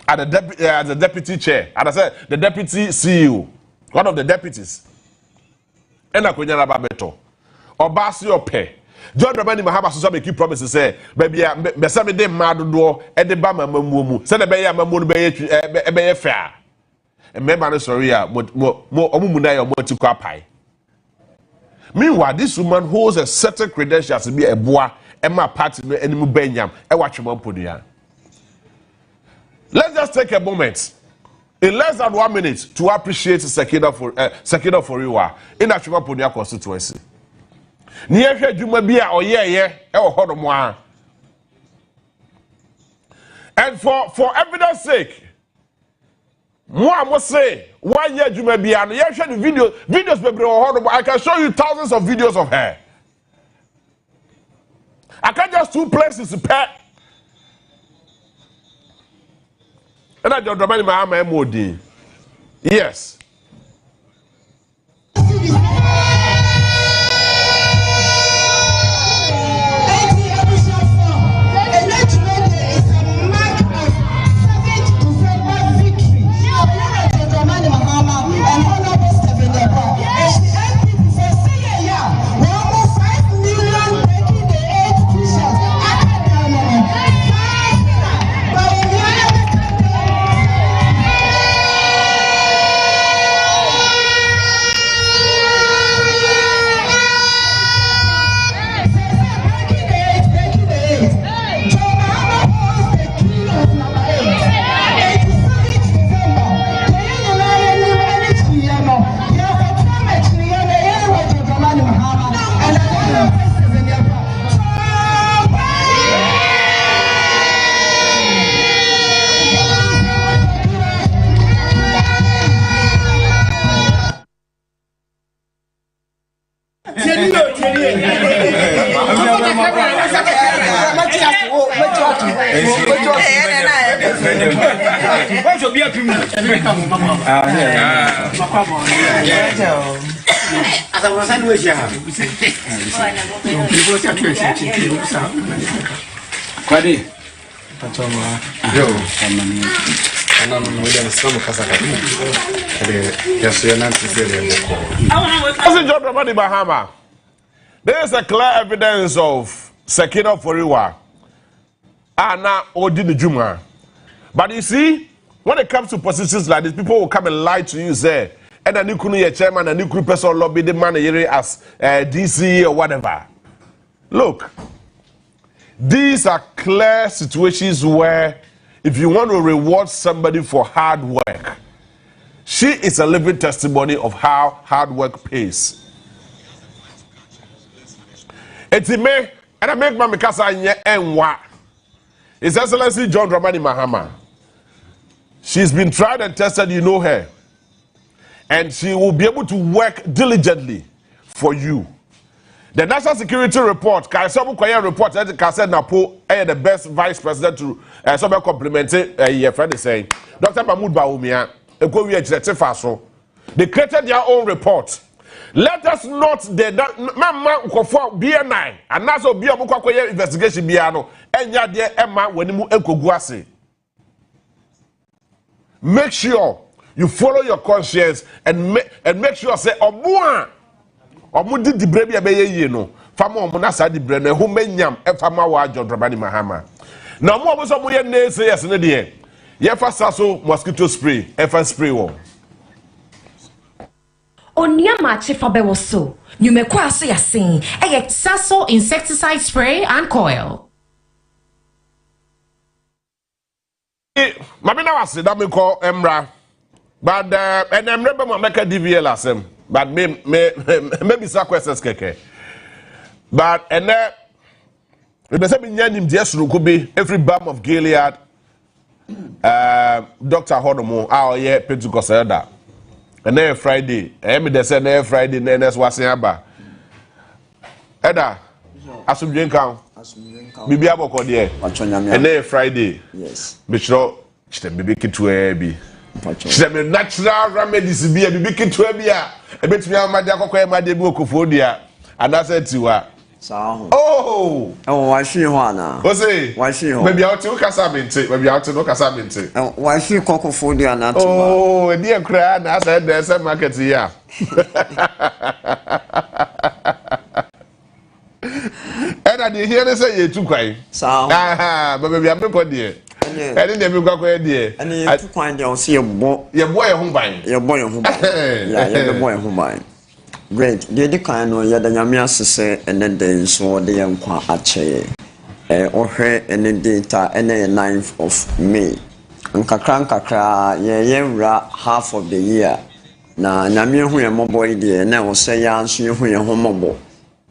at the deputy chair, and I said the deputy CEO, one of the deputies, and I couldn't have better. Obasi Ope. John Dramani Mahama so make promises say baby be say me dey mad do e dey ba mamumu say na be ya mamu no be fair e member no sorry a mo omumu na ya mo ti kwa pai. Meanwhile this woman holds a certain credentials to be a boa e ma party no enimu benyam e wa twemampodia. Let's just take a moment in less than 1 minute to appreciate Sekina Foriwa in Twemampodia constituency. Near here, Jumabia or yeah, and for evidence sake, I must say, 1 year Jumabia, and yeah, the videos, I can show you thousands of videos of her. I can't just 2 places to pet. And I don't remind my MOD. Yes. Bahama. There is a clear evidence of Sekina Foriwa. Anna Odin Juma. But you see, when it comes to positions like this, people will come and lie to you, say, and then you couldn't be a chairman and you could person lobby the man as DC or whatever. Look, these are clear situations where if you want to reward somebody for hard work, she is a living testimony of how hard work pays. It's me, and I make my Mikasa and what? His Excellency John Dramani Mahama. She's been tried and tested, you know her. And she will be able to work diligently for you. The National Security Report, Kaisabu Kwaya report, Kasa Napo, the best vice president to compliment your friend is saying. Dr. Mahmoud Baumia, they created their own report. Let us not Mama Ukofo BNI and also be a Mukwakoye investigation biano and Yadia Emma when you Ekoguasi. Make sure you follow your conscience and make sure say Omua Omudi di brebi abeye yeno fama omuna sa di brene ho menyam e fama wa John Dramani Mahama. Na mo obo so mo ye na say yes ne de ye fa saso mosquito spray e fa spray wo. Onua Maakye fabewo so. Nyumeko ase yasin. Saso insecticide spray and coil. Mami na wase da me call Emra. But and I'm remember my make DVL asem. But maybe some questions keke. But and the same nyanim just could be every balm of Gilead. Dr. Hodomo, our year Pentecost elder. And then Friday, they said every Friday, then that's what's aba. Eda, asum drink count. Bibi aboko there. And then Friday, yes. Bishro, chite bibi kitwe bi. Chite natural remedies bi bibi kitwe bi a. Ebetumi amade akokọ amade bi okofo dia. And that's it tiwa. Oh, why she Juana? Why she home? Maybe out to Casabinte, maybe out to no Casabinte. Why she cocoa food? Not oh, dear crowd, I said there's a market here. And I did hear they say you too quiet. But maybe I'm not dear. I didn't even go dear. And you find your see your boy home buying. Your boy home buying. Yeah, your boy home buying. Great. The kind of Yadamia say, and then they saw the young Ache or her any data any 9th of May. And Kakra, yeah, half of the year. Na Namia who a mobile dear, now say answer you who a homobo.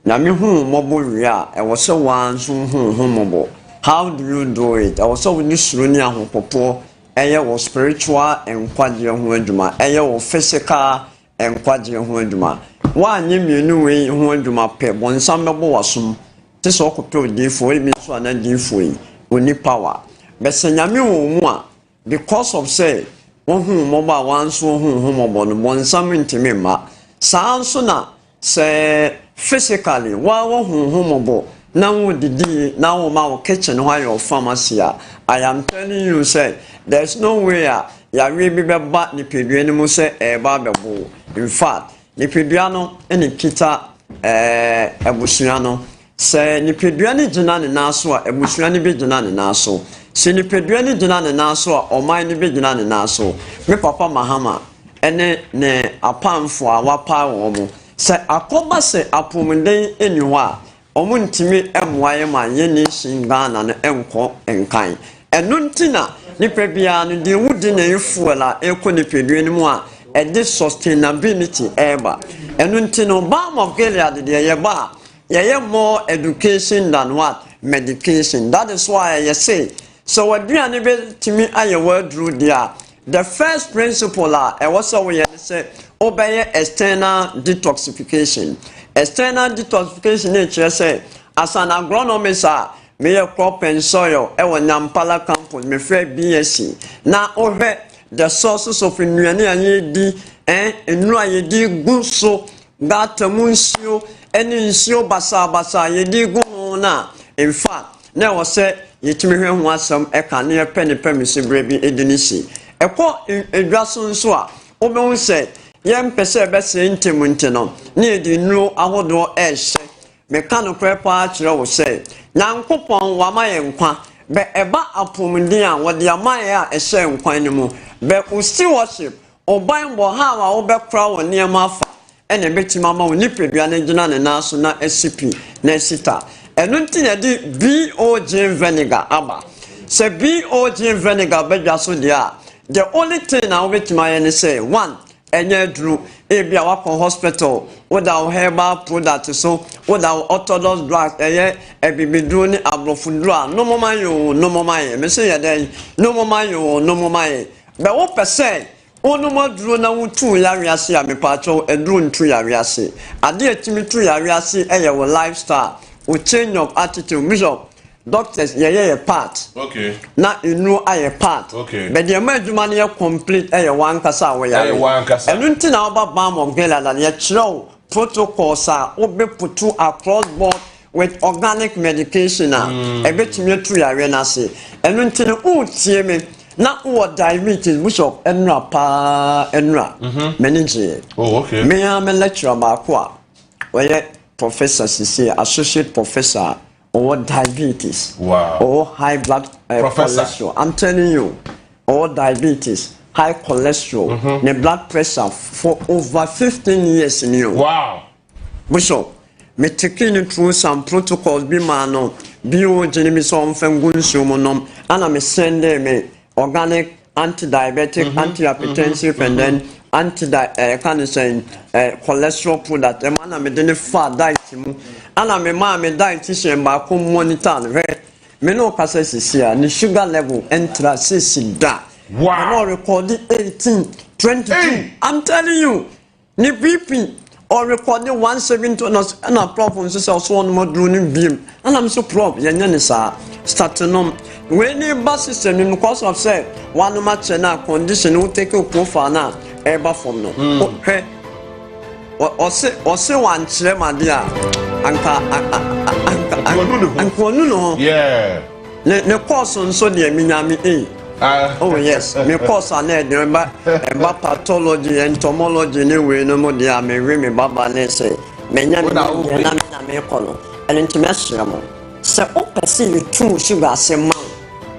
Nami who mobile ya, I was so once who homobo. How do you do it? I was so this Runia who popo, air was spiritual and quadio huenduma, air was physical and quadio huenduma. One you know when you map one some wasum. This all could be for me so and then for only power. But Senyami one because of say one who mobile one so whom one some intimate sound sooner say physically one whom now the now my kitchen while your pharmacy. I am telling you say there's no way ya really be bad ni pedro say a barbable. In fact, Nipeduano and Nikita Ebusiano say Nipeduani Junani Naswa, Ebusiani be Junani Naso. See Nipeduani Junani Naswa or mine be Junani Naso. Me Papa Mahama and ne a palm for our power. Say a coma say a pumende anywhere. Omuntimi MYM Yeni Singana and Enco and kind. And Nuntina Nipebiano, the wooden fuela, Eco Nipeduani moi. And this sustainability ever. And until balm of Gilead, there are more education than what? Medication. That is why I say. So what do you to me I word through there? The first principle I was always say obey external detoxification. External detoxification nature say as an agronomist me ye crop and soil e won Nampala campus me frɛ BSc na ohwɛ the sources of nnuane ayedi enu ayedi gu so gatamu nsuo eni nsuo basa yedi gu na in fact na wo sɛ yetimi hwɛ ho asɛm e ka ne pɛ ne pɛ me se bre bi edinisi ekɔ edwaso nso a obehu sɛ yɛn pɛsɛ bɛsɛ ntemu nteno ne edi nuro ahodo ɛhyɛ meka no kwepa kyerɛ wo sɛ nyankopɔn wama yɛ nkwa be eba apomden a wɔde amaye a ɛhyɛ nkwan ne mu be usi worship oban bo ha wa wo bɛkora wɔ nneɛma afa ɛna betima ma wo nipadua ne gyina ne naso na asipi na sita ɛno nti na di BOG vinegar aba sɛ BOG vinegar bɛdwa so dia the only thing na wo betima yɛ ne sɛ one enye dru ebia wakɔ hospital without herbal product so without orthodox drugs ebibidru ni abrofudru a no mama ye me say yeden no mama ye be wo pese onu modru na wutu yawiase a mepacho edru ntu yawiase ade etimi tu yawiase wo lifestyle wo change of attitude bishop doctors ye part okay na inu aye part okay but the adwuma ne complete one kasa we ya enu nti na oba balm of Gilead na ye chiro protocols a obeputu across board with organic medication a ebetumi atu yare na se enu nti ne utie me na wo diabetes bishop enra pa enra manager okay me am lecturer ba ko a we professor CC associate professor or diabetes, wow, or high blood cholesterol. I'm telling you, or diabetes, high cholesterol, the blood pressure for over 15 years in you. Wow. Bishop, me taking through some protocols, be man, BOG, some fungus, and I'm sending me organic, anti-diabetic, anti-hypertensive, and then cholesterol product. The man I'm a fat diet. Ana me ma me dietitian ba ko monitor no me no kasa sisia ni sugar level entra da wow no record 18 22 I'm telling you ni BP or record 170 na problem so so one module ni bim and I'm so proud yenya ni sa starting when ni bus system ni because of say one match na condition we take profile na eba from no okay ose wan chire made a anka onu no yeah ne course nso de minyame oh yes me course na de ba pathology entomology ne we no mo de a me we me baba ne say menya me na me kono ene ntimesre mo se o pese you too sugar se ma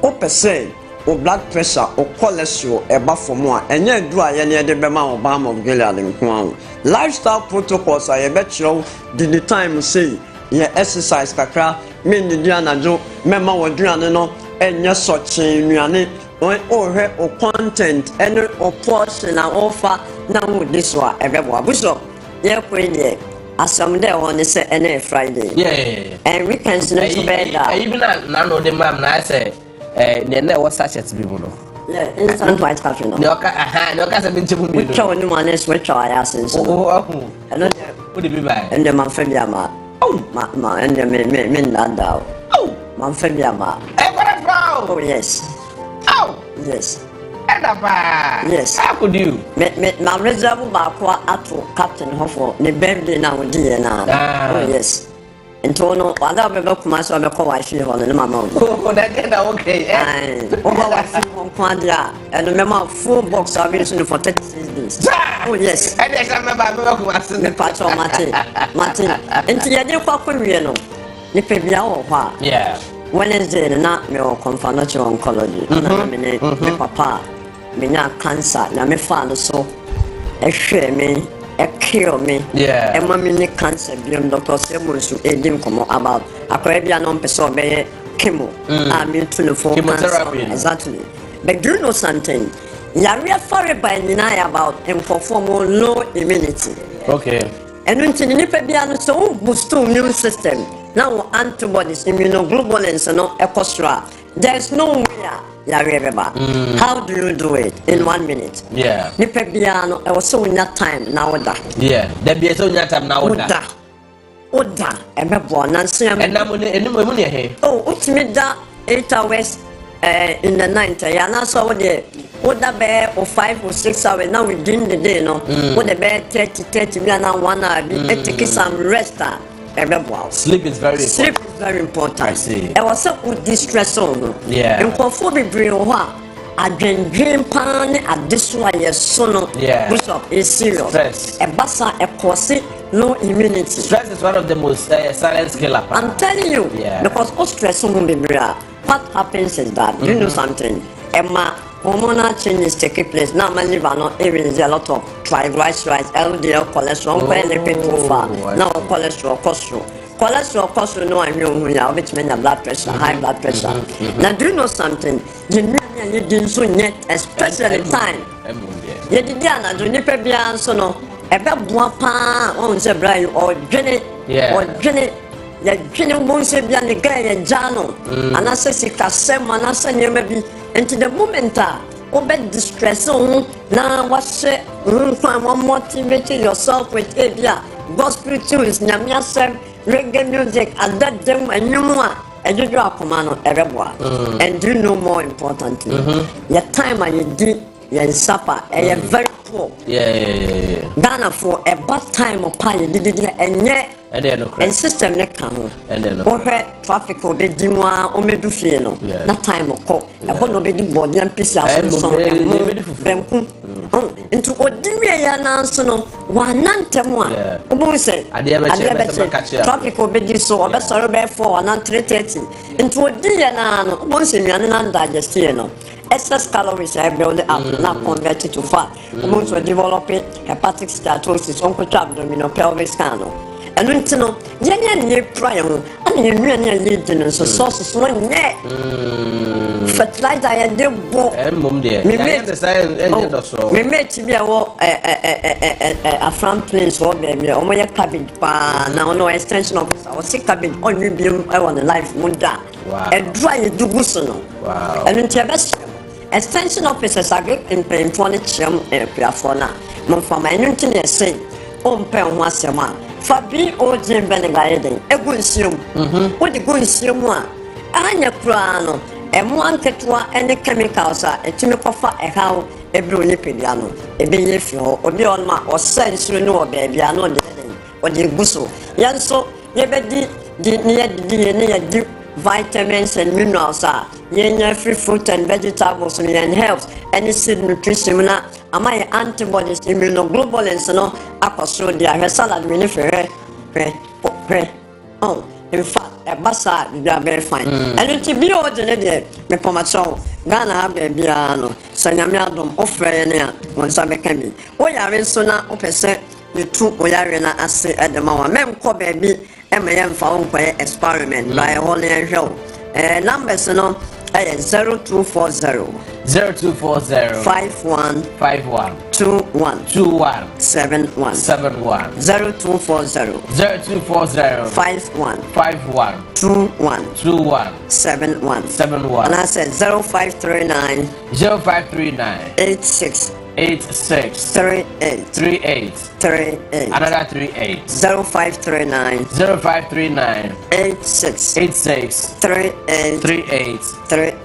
o pese o blood pressure o cholesterol eba for mo a enye adu a ye ne de be ma o balm of Gilead nko lifestyle protocols are better the time say ye exercise kakra me ni anajo mema wodruane no enye soche nuane o he o content and o portion na offer na wo this one ebebo abuso ye kwenye asam de won say ene Friday yeah and weekends no to bed even na no de mam na say ne was sachet bi mu no yeah, instant white coffee no. No ka se binche mu mi. Which one you want is which I ask is. Oh. And what did be buy? And the man family ma. Oh, ma and the men that. Oh, man family ma. What a brow. Oh yes. Oh, yes. And apa? Yes. How could you? My reserve ba kwa ato Captain Hoffo ne birthday na wo die na. Oh yes. Ntono wala bebe kuma so be ko wa fi ho ne mama. Oh, that get okay. Over wa fi ho kwandra and remember full box service for 36 days. Oh yes. And I can remember bebe kuma so me patch on Martin. Enti ye de kwa wie no. Ni pe bia wo ho. Yeah. Wednesday na me o confirmatory oncology. Na me papa me nya cancer na me fa no so. Ehwe me kill me. Yeah. And mommy cancer biom doctor Semonsu edim komo about akwabia no person be chemo. I mean to for chemotherapy. Exactly. But do you know something? Yare fare by deny about and perform low immunity. Okay. And when you nipa bia no so boost immune system. Now antibodies immunoglobulins no ekostra. There's no way how do you do it in 1 minute? Yeah. Nipa bia no e was so in that time now da. Yeah. There be so in that time now da. Oda, Ebebo, Nancy, and I'm on here. oh, ultimate da 8 hours in the night. Yana saw the Oda bear or 5 or 6 hours now within the day, no, what the bear 30 million 1 hour, take some rest. Sleep is very important. Sleep is very important. I see. I was so good distress on. Yeah. And for be bring I dream pan at this one, yes, son. Yeah. Bishop is serious. Stress. A bassa, a corset, no immunity. Stress is one of the most silent killer. I'm telling you, yeah. Because all stress on be what happens is that you know something. Emma, hormonal changes take place. Now, my liver not even a lot of triglycerides, LDL cholesterol, now cholesterol cause no I know which mean blood pressure, high blood pressure. Now do you know something? You didn't so yet, especially time. You did not do nipa bia so no. Ebe bua pa on se bra or dwene or dwene ya dwene mo se bia ne ga ya jano. Anase sikasem anase nyema bi into the moment obe distress on na wase motivate yourself with ebia gospel tunes nyamia serve reggae music and that them anymore and you drop command everywhere and you know more importantly your time and you did your supper and very poor Ghana for a bad time of pie did and yet and system ne can and then traffic will be dimwa or maybe feel that time of call a one of the body and piece into ordinary answer no one nantemwa say traffic will be so or sorry for and 3:30 into ordinary no once in an digest excess calories are built up now converted to fat most were developing hepatic steatosis on abdominal pelvic scan and you know near prior and you really so sources one net fertilizer and they bought we made to be a front place or baby or my cabbage now no extension of our sick cabbage on you be on the life munda and dry do gusono and into best extension officers are great in paying for the chum and piafona from my new say on pen once a month Fabi or Jim Benegaiden, a good sim. What the good sim one? Anya Prano, and one tetua and the chemicals are a timicofa, a how a bruni piano, a billifio, or beyond my or sense you know, baby, I know the or the busso. Yes, so you bet the near DNA vitamins and minerals are yen free fruit and vegetables and health any seed nutrition am I antibodies immunoglobulins no akoso dia salad mini fere oh in fact a basa they are very fine and it be ordinary me pomacho Ghana have bia no sanyame adom ofre ne a wonsa beka bi o yare so na opese you two o yare na ase edema wa mem ko ba bi M.M. found by experiment by Holy Angel. Numbers 0240 51 21 71 0240 51 21 71 and I said 0539 86 38 another 38 0539 86 38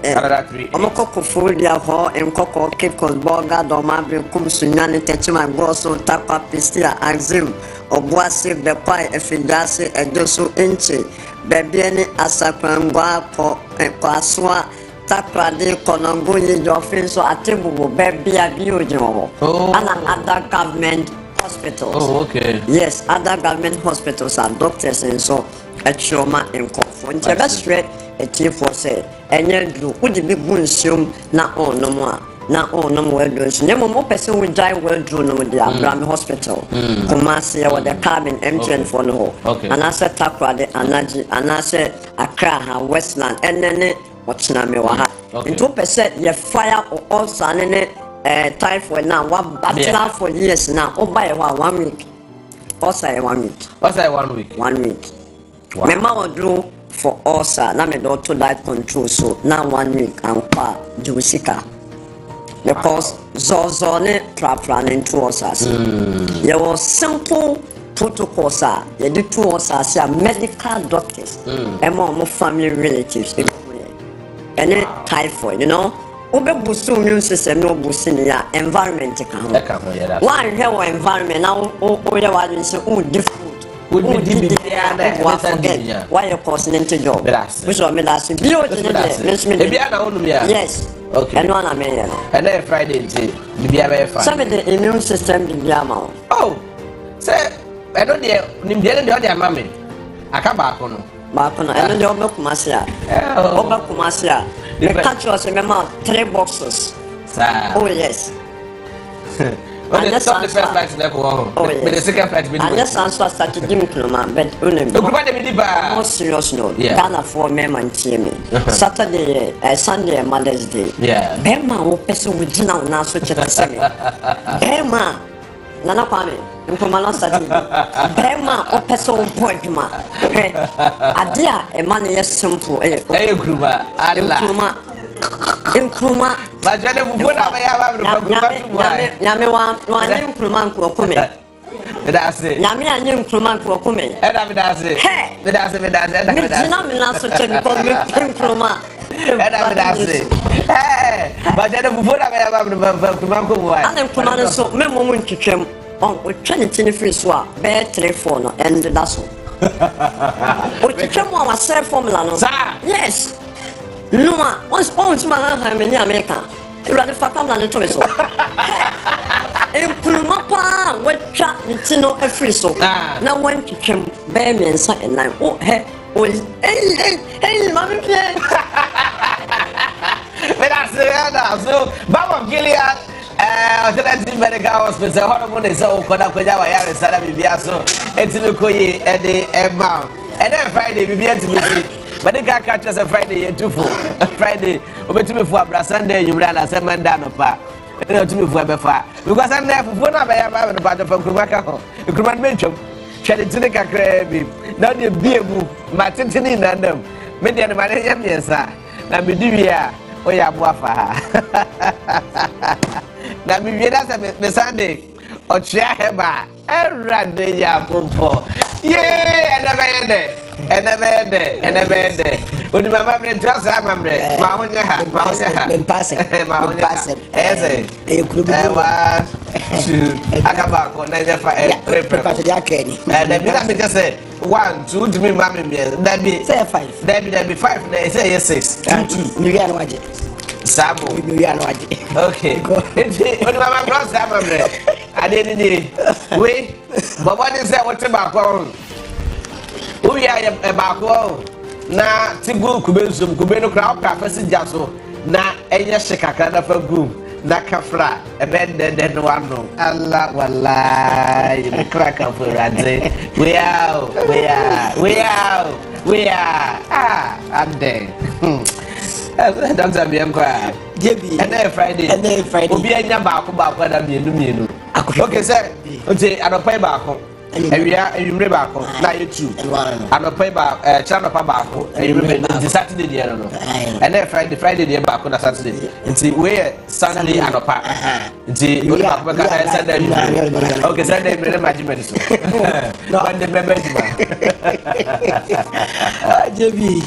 another 38 omokoko fulia ho enkoko kekos boga doma be kumsunyane techima goso tapa pistia axim obwase bepai efidase edoso enche bebieni asakwangwa ko kwaswa takrade konongo ye jofin so atebugo bebia biojo and other government hospitals. Oh, okay. Yes, other government hospitals and doctors and so a trauma and comfort. And that's straight a tea for say, and you do would be good soon not on no more. Now, oh, no well done. No more person will die well done with the Abraham Hospital. Kumasi or the cabin empty for no. And I said, Takrade, and I said, Accra, Westland, and then what's Namiwaha. And 2% you fire or also and typhoid now, one bachelor for years now, or by 1 week. Also, 1 week. What's that 1 week? 1 week. My mom drew for also, now my daughter life control, so now 1 week and pa Jusika. Because Zozone trap running towards us. There was simple protocols are you do two us as medical doctors and more family relatives and then typhoid, you know. Obe boost immune system no boosting ya environment can one here environment now oya wa dey say different would be why you continental job which one me that yes okay and one amen and then Friday the bia be fine some the immune system be bia ma oh say I don't dey nim dey dey dey mama aka ba ko no and then obe kumasi a the catch us remember 3 boxes oh yes when the first flight na ko but the second flight be and just answer started gym kloma but more serious no Ghana for me man me Saturday Sunday Mother's Day bema wo person with dinner na so cheta say bema nana kwame nkomala Saturday bema o person point ma adia e man yes simple kuruma Allah Nkruma ba jade bubu na ba ya ba nyame wa nkruma nko kome da se nyame anye nkruma nko kome e da me da se me dina me na so check ko me nkruma e da se ba jade bubu na ba ya ba nkruma nko bo ana nkruma no so me mo ntwetwem on o twene tini free so a be 3-4 no and that's so o twetwem wa cell formula no yes no once man ha me ni America you are the fact na le to so nkruma pa watwa ntino afiri so na wan twetwem be me nsa enan o he o hey mami pie but that's so Baba Gilead alternative medical hospital honorable is so koda koja wa yare sala bibia so etimi koyi e de ema and then Friday bibia timi but the guy catches a Friday and 2 Friday over to me for a Sunday you ran as a man down of pa to me for a far because I'm there for I am the part of Kumaka you could mention Charity Crabby now the beer move my tintin in them many of the manager yes sir now me do ya oh ya wafa now me that's a Sunday or chair heba and ran the ya pumpo yeah and a bed. When my mother just have my bread, my own passing. Akabaco, and then just say 1, 2 to me, mammy, that be 5. That be 5, they say 6. 2. You watch it. Sabo, you watch it. Okay, when my cross have my bread, I didn't need wait, but what is that? What's about? We are about na tigu kubenzum kubeno kra ka fasi jaso na enya shekaka na fa group na kafra ebe de no ano Allah wallahi me crack up rade we are ande Dr. Bianca JB and Friday obi enya ba ko na mienu okay sir okay anopai ba ko ewia ewimre ba ko na yetu anopai ba channel pa ba ko ewimre the Saturday dey no and then Friday dey ba ko na Saturday nti we Sunday anopa nti we ba ko ka Sunday okay Sunday me ma jime so no and the member JB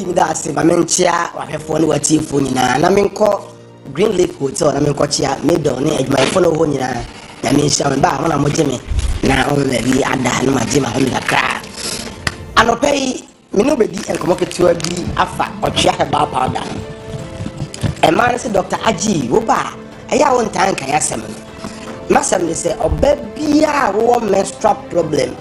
mi da se ma menchia wahefo ne watifo nyina na menko Green Lake Hotel na menko chia middle ne adwumayfo no ho nyina na mensha me ba na mo jeme na on le bi ada na ma jema ho da kra anopai me no be di enkomo ketewa bi afa otwea he ba powder e man se Dr. Aji wo ba aya won tan kan yasem masem ne se obabia wo menstrual problem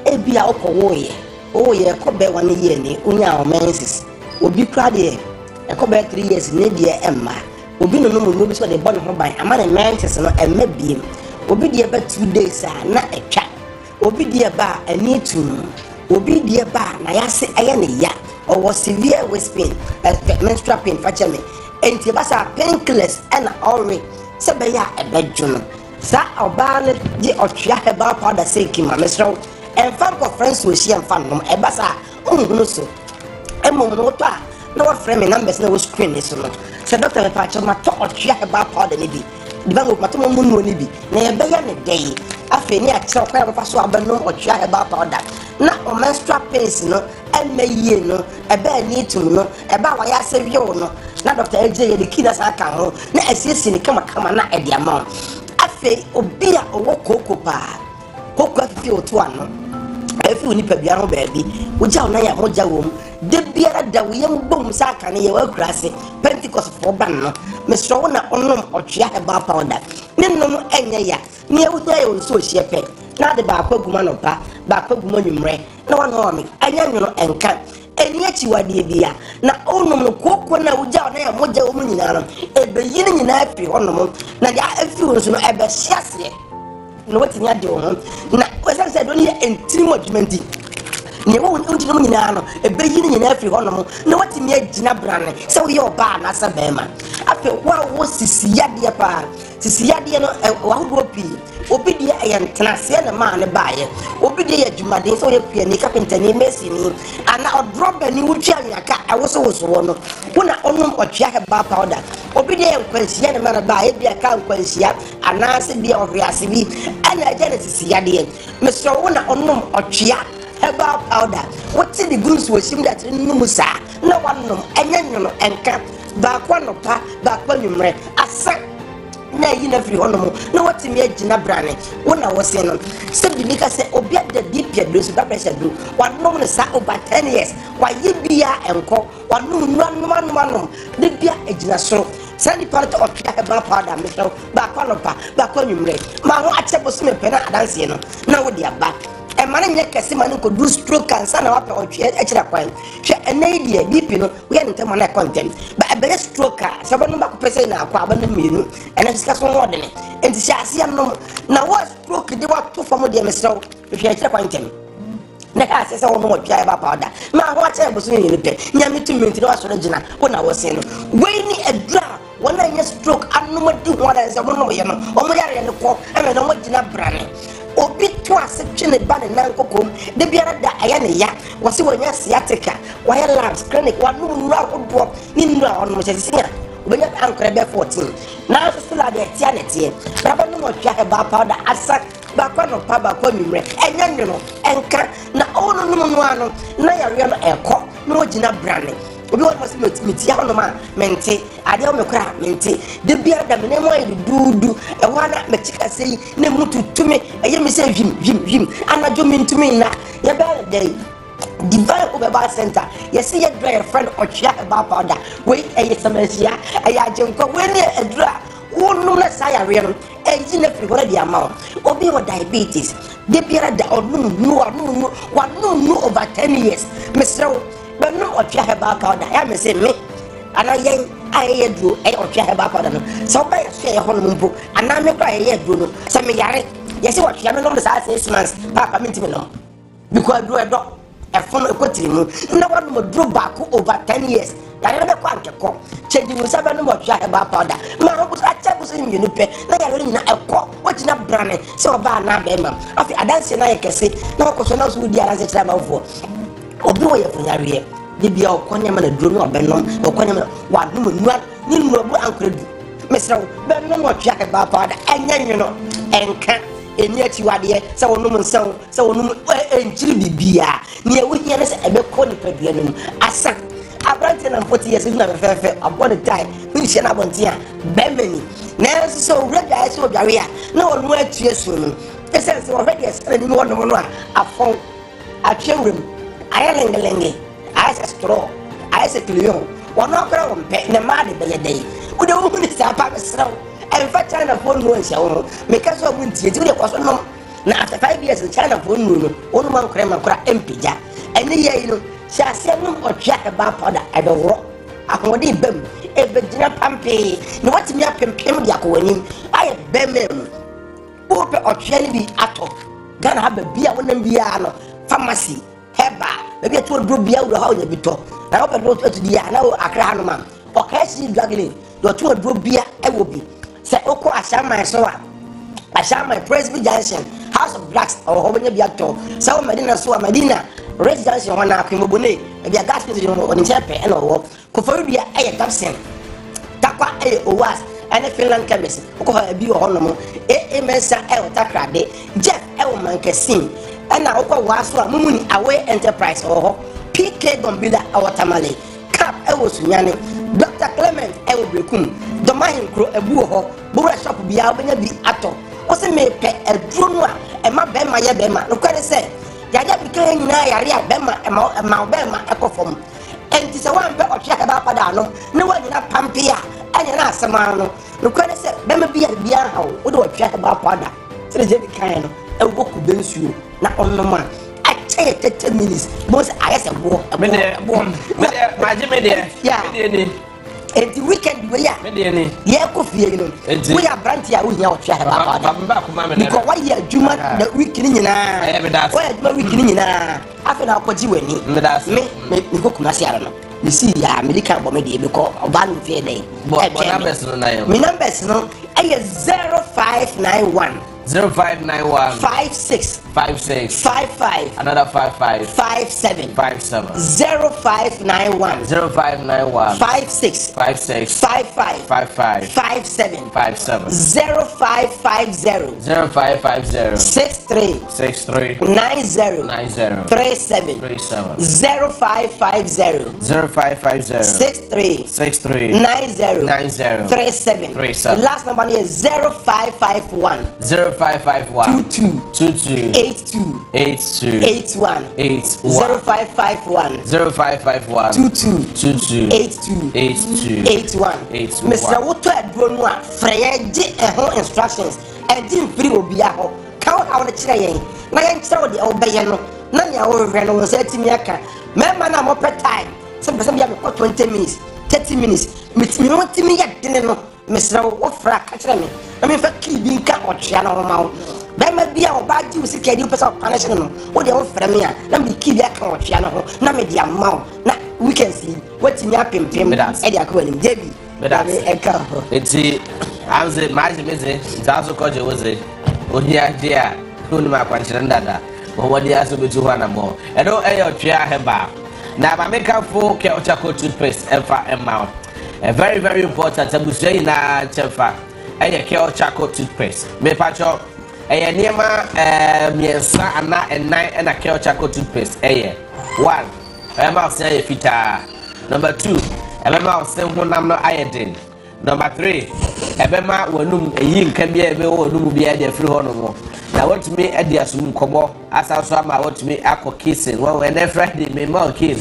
e bia okowo ye oh yeah, could be 1 year ni unya menses obi kra de e could be 3 years ni de emma obi no no bi so de born ho ban ama na menses no emma biem obi de ba 2 days na etwa obi de ba ani tu obi de ba na yase aya ne ya or severe waist pain menstrual pain fache me enti ba sa painkillers and already se be ya e bedjo no sa oba ne di otwa he ba powder say kima menstrual and fan conference we see and fan no e basa no so e mo no to na wa frame numbers na we screen so no so doctor pa cha ma to otwa e ba powder ni bi di ba ma to mo no ni bi na e be ya ne dey afi afeni a kyerɛ kwa ba fa so abanom ɔtwa heba powder na o menstrual pains no emeye no ebe ni tum no eba wa ya sewie no na doctor eje ye de kina sa ka ho na asiesi ni kama na ede ama afi obi a owo koko pa koko afi otu ano afi oni pa bia no ba bi oja na ya moja wo de biara da wo yem bom sa ka ne ye wa kurase Pentecost for ban no mesro wo na onom ɔtwa heba powder ne nom enye ya ne ewunya ye so hie pe na de ba kwaguma no pa ba kwaguma nwumre na wono me anya nwono enka eni achiwade bia na onom no koko na uja na ya moja wo nyina no ebe yini nyina afi onom na ya afi wo so no ebe hiase no wetini ade wo na wesa se do ne entiri modumenti ne wo untino nyina no ebe yini nyina afi onom na wetini agina brane se wo ye oba na sa bema afi wa wo sisiyade pa sisiyade no wa ho pi obi dia ayentena se na ma ne baaye obi dia adwumaden so ye pia ni carpenter ni mesi ni ana odroba ni wutwa nyaka awoso woso no kuna onom otwa heba powder obi dia nkwansia ne ma na baaye bia ka nkwansia ana se bia ohriase bi ana genesis yade mesro wona onom otwa heba powder woti the goods wo sim that num sa na wanom enyenyo enka ba kwa no pa ba kwa nwumre asa na yi na free hono na watimi agina brane wona wo se no se bi nika se obi ada bi pia do so ba pressure do wanom no sa over 10 years wa ye bia enko wanom nuanom de bia agina so sani part of heba powder me so ba kwa no pa ba kwa nwumre ma ho achebo so me pena adanse no na wo dia ba e mane nye kese mane ko do stroke cancer na wape otwe e kira kwan hwe enai dia bp no we ya ntem na content ba e be stroke so ba no ba ko pese na akwa ba no mienu ena sika so no de ne enti sha asia no na wo stroke de wa to famo de mesro hwe kira kwan ntem na ka se wo no otwa e ba powder ma ho ache bo so ni pe nya mitu minti no wa so gina wo na wo se no we ni edra wona nya stroke anoma di ho da se mo no ye no o mo yare ne ko e me no mo gina brane obi to asetwe ne ba ne nan kokom de biara da aya ne ya wose wonya sciatica wire labs clinic wanu nura odo ni nura ono mo chesinya obenya ankore be 14 na so la de tia ne tie baba no mo twa heba powder asa ba kwa no pa ba kwa mimre enya nwono enka na ono no no ano na yare no eko na ogina brane obi won must meet ya no ma mente ade o mekra mente de bia da me ne mo yi dudu e wana me chika sei ne mutu tumi e me se vim anajo mintumi na ya ba dey divine over center yes ye dry friend ochia about powder we e samasia e ya jenko we ne edra wonu na saya re no e ji na free wora dia ma obi wo diabetes de bia da onu no over 10 years mesro but no ochia heba powder ya me say me ana yen aye duro e ochia heba powder no so ba ya so ye hono mpo ana me kwa ye duro no so me yare ye say ochia me no me say 6 months papa me ntimi no because duro do e fono e kotiri mu na wonu mo duro back over 10 years yare be kwa nkeko chendi mu sabe no mo ochia heba powder ma ro busa chebu so nyinu pe na yare ni na ekọ wogina brane so ba na be ma afi adanse na ye kese na ko so na so di adanse tra ma fo obi wo ye funyare de bia okonya ma na duro no obenom okonya ma wa no nua ni nua bu ankoredu mesra be no mo twa ke ba pa da enya nwono enka eni achi wade se wonum nsan se wonum enchiri bibia ni e wohia ne se ebe ko ni padua no asa abrante na 40 years na fefe abon die ni hye na bonte a be mani na so rega so dware a na wonu atue so no ese se wo rega se ni wonu no a afon atwewrem ayalengelenge ayese straw ayese cleon wono kra wo mpe ne ma de beye dei wo de wo ni sa pa mesraw en fa China phone no nsia wo me ka so mu ntie ti wo de kwaso no na after 5 years China phone no wono man kra ma kra empija ene ye no sha se no otwa e ba powder e be woro ahode bam e be gina pampe no watimi apempem de akowani aye bemem wo pe otwa ni bi ato Ghana ba bia wonam bia no pharmacy heba maybe to do bia wo ha nya bito na open do to dia na akra hanu ma o ka si dwagele do to do bia e wo bi se oko asama so a asama Presby Junction House of Blacks o ho nya bia to se o Medina so a Medina Red Junction wana akwimobone e bia gas station o ni chepe e no wo ko for bia e captain takwa e owas ɛne Finland chemist wokɔ hɔ bi wɔ hɔ nom Emerson ɛwɔ Takrade Jeff ɛwɔ Mankasim ɛna wokɔ waaso a mumuni Away Enterprise wɔ hɔ PK Gombila ɛwɔ Tamale Cap ɛwɔ Sunyane Dr. Clement ɛwɔ Brekum Domahin Kro ɛbu wɔ hɔ Bora shop bia wobɛnya bi atɔ wose mepɛ aduro no a ɛma bɛma yɛ bɛma nokware sɛ yade bi kan nyinaa yare a bɛma ɛma bɛma ɛkɔ fam enti sɛ wampɛ ɔtwe ɛba pada no ne wanyina pampe a ɛnyɛ na asɛm no nokware sɛ bɛma bi a bia ha wo wode ɔtwe ɛba pada sɛ de bi kan no ɛwɔ kube nsuo na ɔnom a akyɛ 30 minutes mo sɛ ayɛ sɛ boɔ magye me deɛ enti weekend we ya ye ko fie no we ya branch ya wo hia o twa ba ba because why ya adwuma na week ni nyina why adwuma week ni nyina afi na akɔgye wani me ko kuma se ara no me see ya America bo me de be ko oba no fie dey me numbers no ay 0591 56 55 another 55 57 0591 56 55 57 0550 63 90 37 0550 63 90 37 last number is 0551 22 82 81 0551 22 82 81 Mr. Woto aduro no a freye ho instructions and din free obi a ho ka wo ha wo kire yen na yen kire wo de obeye no na nya wo hwe no wo se timi aka mema na mo pet time some person be 20 minutes 30 minutes mitimi wo timi ya dene no Mr. wo fra ka kire me na me fa ki bi nka otwea no ma wo bema bia oba di usika di person connection no wo de wo fra me a na me ki bi aka otwea no ho na me dia ma wo na we can see what me apempem e dia ko anim jebi eka eti anze maji meze zazo koje woze ohia dia no ma kwanchira ndada wo wodi aso betu ho na mo edo eyo otwea heba na ba make for ke ochako toothpaste ever amount very very important abusua na chefa eye ke ochako toothpaste me pacho eye niema miensa ana enan na ke ochako toothpaste eye 1 ema say fita number 2 ema say honam no iodine number 3 ebema wanum eyi nka bia ebe wanum bia de free ho no mo na what me e de asum kobo asaso ama what me akọ kissing when Friday me ma kiss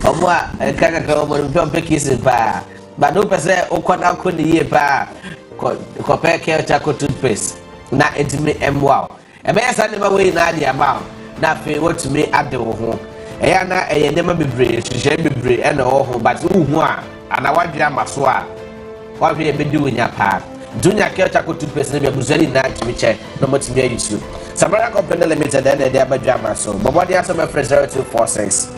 omo a kaka ka omo pe kissing pa ba do pese okoda ko ni ye pa ko pe ke ochako toothpaste na edime emwa ebe yasa ne ba we na ade ama na fe what me ade wo ho eya na eye nema bebre hye bebre e na wo ho but uhu a ana wadua maso a wahwe ebedi wonya pa dunya ke ochako toothpaste na buzali na timiche no motimi ayisu Samara Company Limited and the abadua maso bobodi aso me 0246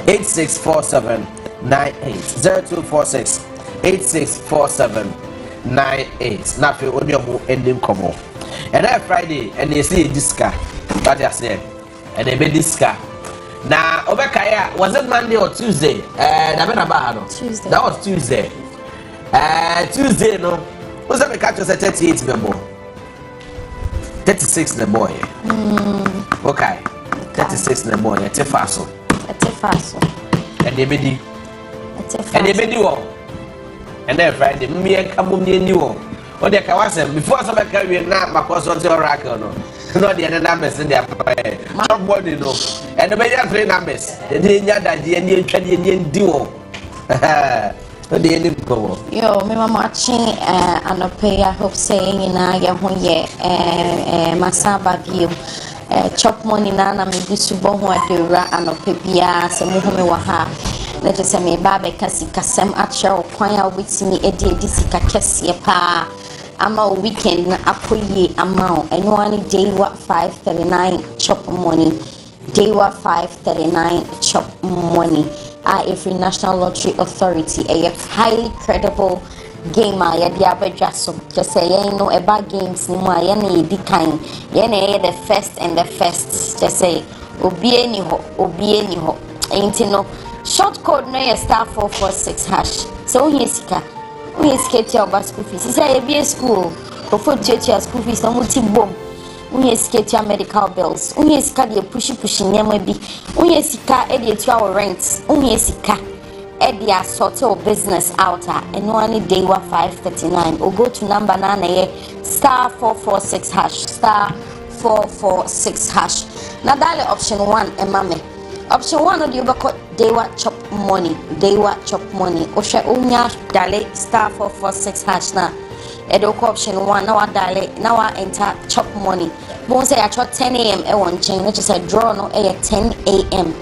8647 0246 864798 na fe onyomu ending komo and that Friday and they see disca what I say and they be disca na obekaya was it Monday or Tuesday na be na ba no Tuesday that was Tuesday Tuesday no was that me catch us at 38 member 36 the boy okay 36 the boy Tefaso and they be wo and then Friday me and come me ni wo o de ka wase before some carry na makoso on oracle no the other numbers in their top body no and the major 3 numbers the nya da the any twa the any di wo o de any go yo me mama watching anope I hope saying na ya ho ye masaba bio chop money na me bisu bo ho adura anope bia se mo ho me wa ha let us say me baba kasi kasem acha okwan a witimi edi sika kese pa ama weekend na akoye amount eno ani day what 539 chop money day what 539 chop money every National Lottery Authority a highly credible game ya dia badwa so just say you know about games ni mu ya na edi kan ya na the first and the first just say obi eni ho enti no short code no ya star 446 hash so here sika We skate your school fees. Is a be school. Go for your school fees. No multi bomb. We skate your medical bills. We skate your pushing maybe. We skate edit your rent. We skate Edia sort of business outer and one day 539 or go to number 9 star 446 hash star 446 hash. Now dial option 1 and mame. Option 1 of the overcut day chop money. Osha unya dial star 446 hash na. Edoko option 1 now I dial now I enter chop money. Won't say I chop 10 a.m. I want change, which is a draw no at 10 a.m.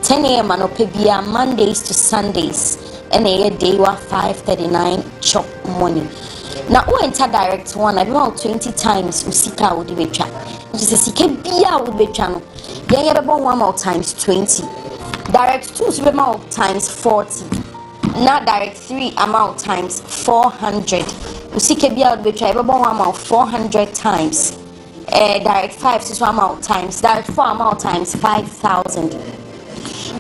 10 a.m. and opebia Mondays to Sundays and a day 539 chop money. Now we enter direct one about 20 times usika would be chat. Just a sika bia would be channel. Yeah, about 1 more times 20. Direct 2 amount times 40. Now direct 3 amount times 400. Usika bia would be try about 1 more 400 times. Direct 5 6 amount times. Direct 4 amount times 5,000.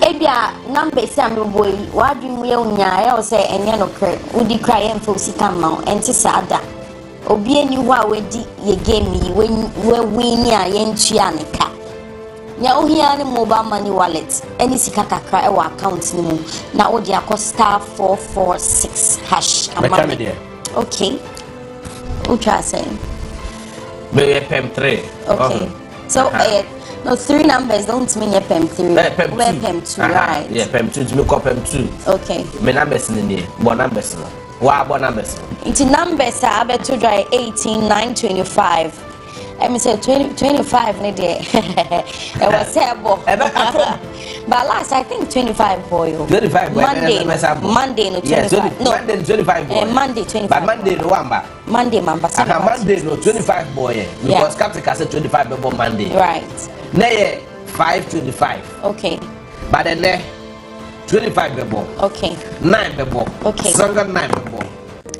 Ebia number say me boy wadwin we unya e o say enye no kre udi cry em fo sika ma enti sada obi eni ho a wedi ye game yi we win ya ye ntua ne ka nya ohia ne mobile money wallet eni sika kakra e wa account ni mu na odi akosta 446 hash amane okay ucha say be pem 3 okay so no 3 numbers don't mean a PEM 3. PEM 2, right? Yeah, PEM 2 to me call PEM 2. Okay. Me numbers in the bon numbers. What numbers? Into numbers I bet to try 18 9 25. I mean say 25 ne there. It was terrible. But last I think 25 boy. 25 boy. Monday no 25. Yes, no. Monday 25 boy. Monday 25. But Monday no one. Monday man but Monday no 25 boy. Because Captain said 25 before Monday. Right. Nay 525. Okay. But then 25 bebo. Okay. 9 bebo. Okay. Sanga 9 bebo.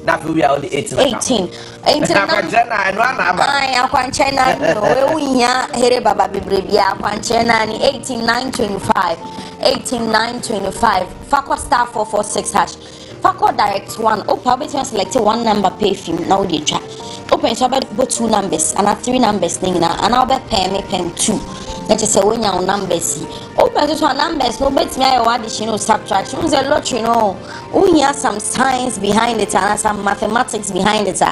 Now we are only 18. 18. I Aquanchena no we here baba bibrebia Aquanchena 18 9 25. 18 9 25. Fakwa star 446 hash. Fakwa direct 1. Opa between select 1 number pay film now dey try. Open so about 2 numbers and 3 numbers thing na and I'll be pay me pen 2. Let's just say when your numbers open to numbers no bet me I addition subtraction is a lot you know. We have some science behind it and some mathematics behind it.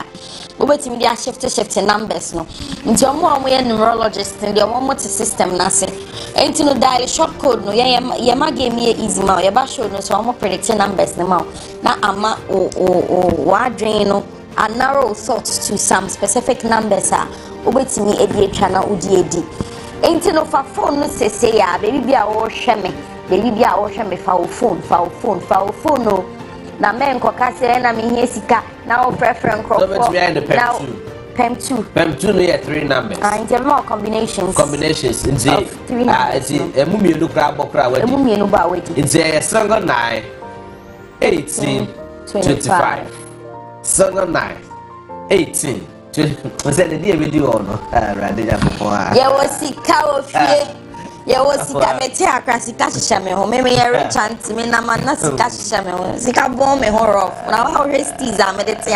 We bet me they shift numbers no. Into more we neurologist and the one system na say. Ain't no dial short code no ya give me easy ma ya ba show no so I'm predicting numbers no ma. Na ama wadwen no a narrow thoughts to some specific numbers we bet me e channel udi Ain't no for phone no say ya baby bia wo hwe me baby bia wo hwe me fa wo phone no na men ko ka say na me hie sika na wo preference crop so bet me in the PEM 2 no yeah 3 numbers in more combinations nti emu mienu kra bokra wadi emu mienu ba wadi nti single 9 18 25 single 9 18 was that the video or no? Yeah, was he cow fear? Yeah, was he coming to a crassy cashame? Maybe a rich aunt, me, na man, not cashame. Sika bomb me horror. Now, how resties are made it.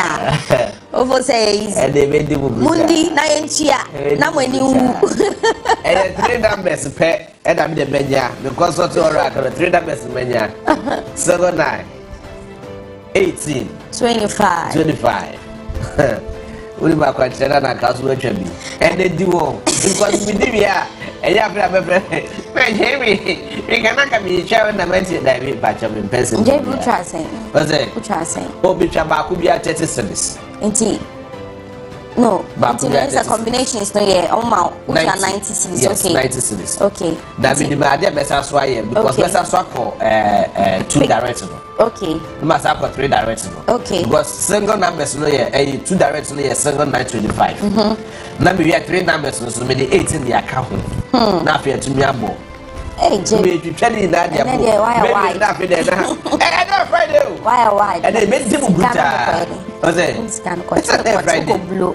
Over says, and they made the Mundi, Nayanchia, now when you and 3 numbers pet, and I'm the mania because what's all right, 3 numbers mania 7 9 18 25. We ma kwachana na kasu wechebi ene diwo because we dey here e ya fira be we kana ka bi chawe na menti da bi ba chawe person je bu trase o trase o bi chaba ku bi a 30 cents enti no it's a combination is no yeah o ma 90 cents yes, okay 90 cents okay that be the idea besa so aye because besa so ko 2 direct no okay you must have 3 direct no okay because single numbers no yeah 2 direct no yeah single 925 na me we 3 numbers no so me the 18 the account na fe to me abo je me twitwani na dia bo why na fe dey na no Friday why and they made them buta o say it's a Friday no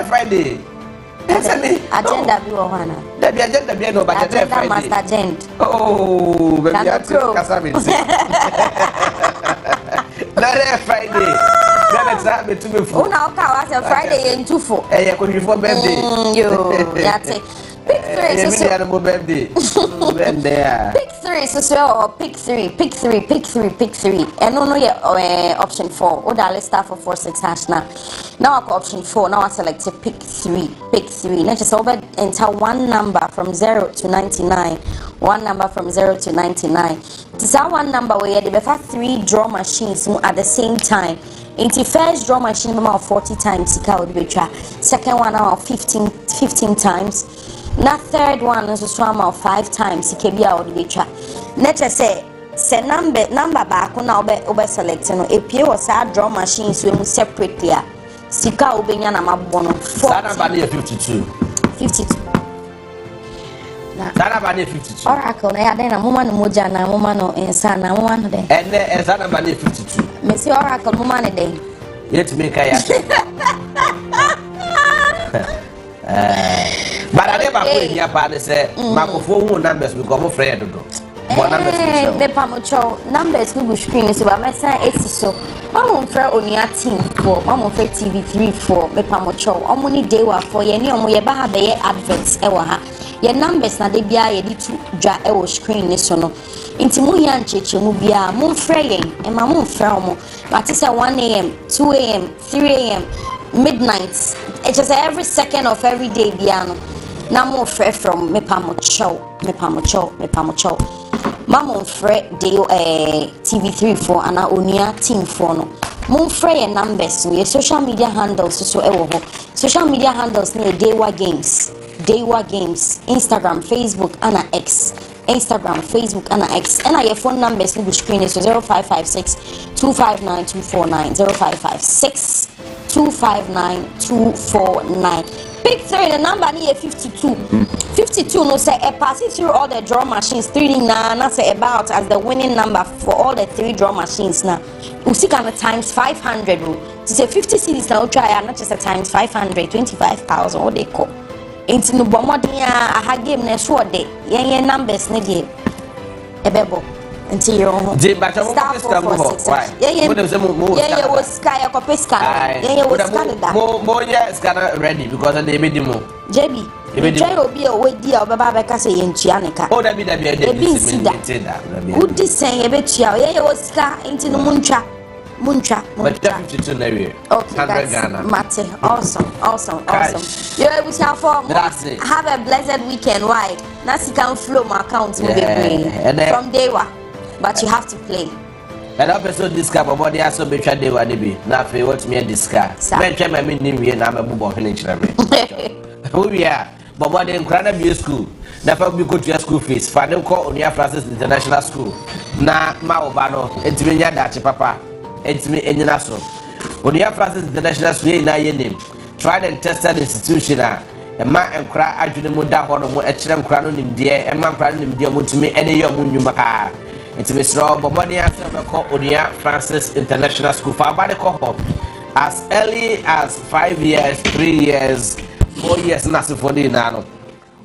Friday agenda bi wo hana da bi agenda bi no ba agenda Friday master agenda oh baby ati kasa me That Friday. That's happened to me for. Oh, now I was Friday in 2-4. Hey, I could be for birthday. You, that's it. Pick 3 is Animal birthday. Pick 3 is well. Pick 3. Pick 3. Pick 3. Pick 3. And no, option 4. Oh, that let's start for 4-6 hash now. Now I got option 4. Now I select pick 3. Pick 3. Now just over enter one number from 0 to 99. One number from 0 to 99. This is one number where they have 3 draw machines at the same time. In the first draw machine, about 40 times. Second one, about 15 times. Na third one is swam out 5 times. It can be out the track. Let's say number back when I'll be selecting. A P was a draw machines we separately. Sika ubenya na mabono. Sana bani 52. 52. Sana bani 52. Oracle na ya na muma no moja na muma no ensa na muma no den. And sana bani 52. Me see Oracle muma ne den. Yet me kaya. But I never put here part say microphone numbers because I'm afraid to do. The pamocho numbers we screen so but my son 80 so I'm for Onua team 4 I'm for TV3 4 me pamocho omuni day wa for ye ni omo ye ba ha be adverts e wa ha ye numbers na de bia ye di to dwa e wo screen ni so no nti mu ya ncheche mu bia mu frɛ yen e ma mu frɛ omo but say 1 a.m. 2 a.m. 3 a.m. midnight it's just every second of every day bia no na mo frɛ from me pamocho Mamon Fred de TV3 for and Onua team for no. Mon free numbers your social media handles so social media handles near Dewa Games, Instagram, Facebook, and X. Instagram, Facebook, and X. And your phone numbers on the screen is 0556 259 249 0556 259 249. Pick 3, the number near 52. 52 no say passing through all the draw machines 3 na say about as the winning number for all the 3 draw machines now. You see kind of times 500 to say 50 cities now try not just a times 500 25,000 what they call. Into no bomodia a game na sure day. Yen numbers na dey. Ebebo. Until your home. But I'm why? Yeah, was sky a copy scanner. Yeah, was scanner ready because they made him. JB. Try to be a way dear of Baba Cassa in Chianica. Oh, that be that. Would this say a bit? Yeah, was sky into the Muncha. But 52 area. Okay, that's Mate. Awesome. Yeah, we shall form. Have a blessed weekend. Why? Nasi can flow my account from day one. But you have to play. And I also discover body as so better day one be. Now for what me discuss. Mention my name we na me bubo hene who we are. But what in Crana school. Never be go to your school fees. For them call Onua Francis International School. Na ma obano etiminya dachi papa. Etimi enyina so. Onua Francis International School na ye name. Tried and tested institution a ma enkra adwene mu da ho no mu ekirem kra no nimde e ma kra no nimde mu timi ene ye mu nnwuma ka. It's Mr. Bobody answer call Onua Francis International School for about the cohort as early as 5 years, 3 years, 4 years, nothing for the nano.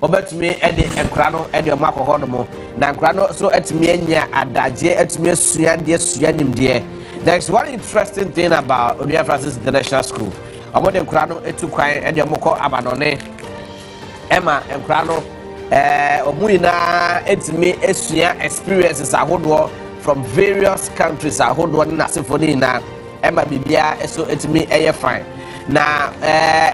Obet me Eddie and Crano, Eddie Marco Honomo, Nancrano, so at me and ya adaje at me suyan dear suyanim dear. There's one interesting thing about Onua Francis International School. About the Crano, it took quiet Eddie Moko Abanone, Emma and Crano. Omuina etimi esua experiences ahodo from various countries ahodo na symphony na ema bibia eso etimi eye fine na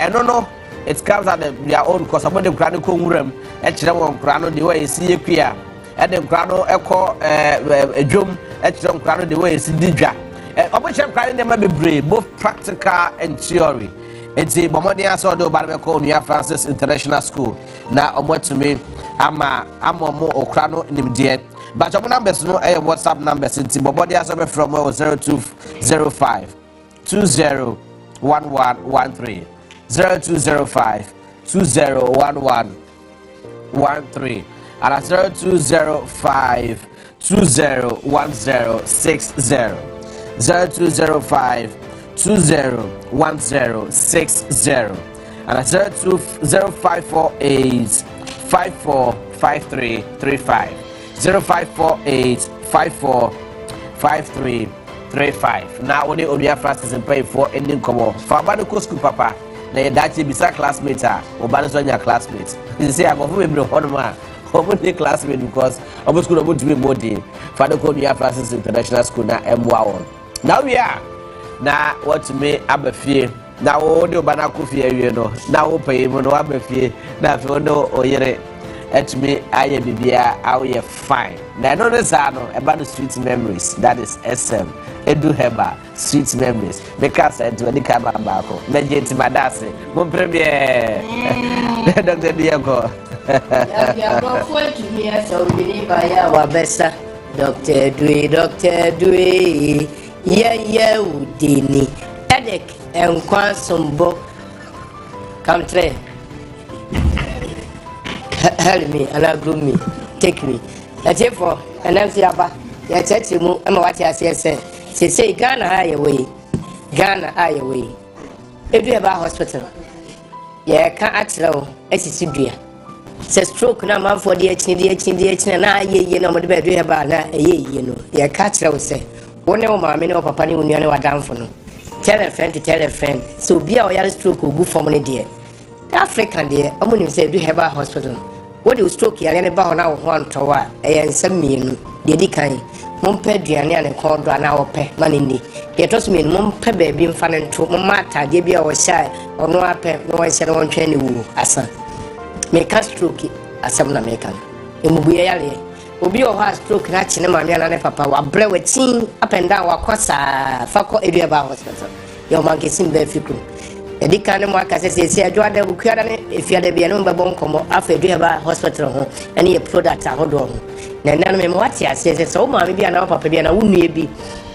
no it comes at their own cause about the grano ko nwuram e kire won grano the way esi ekua e the grano ekọ edwom e kire grano the way esi didwa obo grano dem bebre both practical and theory. It's a Bomodia Sodo Barbeco Onua Francis International School. Now, to me, I'm more Okrano in him dear. But your numbers no a WhatsApp numbers. It's Bomodia Sobe from 0205 201113 0205 201113 and 0205 201060 0205 201060 and 0548 545335 0548 545335 35 na wode Onua Francis pay for ending komo fa ba no school papa na ye dachi bisa classmate a oba no so nya classmate you say agofo be bro honoma obo dey classmate because obo school obo to be body fa no Onua Francis International School na emwa won now we are na what me abafie na wo de oba na kofie awie no na wo pay mo no abafie na fe no oyere etme aye bibia aye fine na no no about the sweet memories that is SM edu heba sweet memories because I do any kaba bako na jenti madase mo premier Dr. Diego ya go for to me so believe ya wa besta Dr. Dwe yeah udini edek enkwa sombo come try help me and groom me take me that's it for and I'm siaba ya tete mu ama wati asese say Ghana away edu eba hospital ya ka atro esisi dua se stroke na man for the echi na ye na mo de edu eba na ye no ya ka atro se woni o ma me ne o papa ne onua ne wadamfo no tell a friend so bia o ya stroke ogu form ne de African there omunim say edu eba hospital what you stroke ya ne ba ho na ho antowa e nsam mienu de di kan mompa duane ane kondo ana ope manini de to so mienu mompa ba bi mfa ne nto mata de bia o sha ono ape no wa sha no ntwe ne wu asa me ka stroke asam na me kan emubuye yale obi o ha stroke na chine ma me na papa wa bre wetin up and down wa kosa fako edu eba hospital yo manke simbe fikru edi kan mo aka se adwa da bukuada ne efiada bia no mbabo nkomo afa edu eba hospital ho ene ye product ahodo ho na nanu me wati ase so ma me bia na papa bia na wunu bi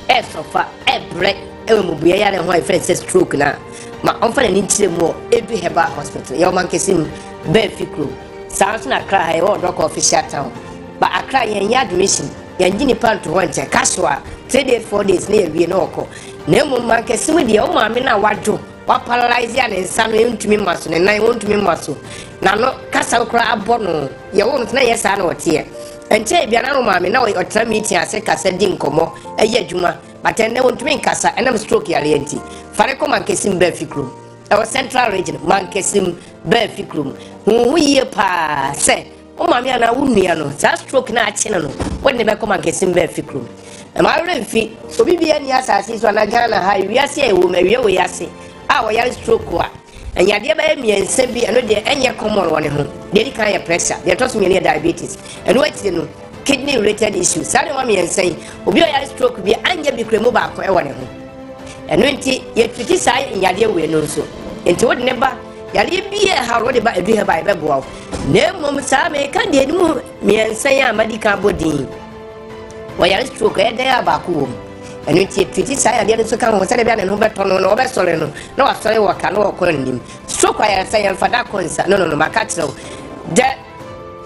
e sofa e bre e mo bia ya ne ho e friend stroke na ma onfa ne ntire mo edu eba hospital yo manke sim be fikru sounds na cry e wo doc official town ba akra yen ya admission yen gini panto ho nche casual 3 days 4 days na ewie na oko na mo manke sim dia o ma me na wadwo wa paralyze ya ne nsa no ntumi maso ne nan ntumi maso na no kasa kra abono ye wo ntna ye sa na wote enche bia na no ma me na o tra meeting ase kasa di nkomo eye adwuma batende ntumi nkasa enam stroke ya lenti fare ko manke sim be fikru our central region manke sim be fikru hu ye pa se o ma me na wunua no za stroke na ache no wonne be ko manke sim be fikru ma remfi obi bia ni asase so na Ghana ha wiase e wo ma wie wo yase a ya stroke wa enya de ba emiense bi eno de enye common woni ho de di kan ya pressure de to so me diabetes eno ati no kidney related issues sare wa miense obi o ya stroke bi anya bi kremu ba ko e woni ho eno nti ye twiti sai enya de we no so enti wo de ne ba ya le bi e ha ro de ba edu he ba be bo na mom sa me kan de mu miense ya medical body wa ya stroke e de ya ba ko and you twiti say ade so kan ho say bia no beto no no be sore no no wa sore wa kan wo ko nim stroke ya say en fada konsa no makatro de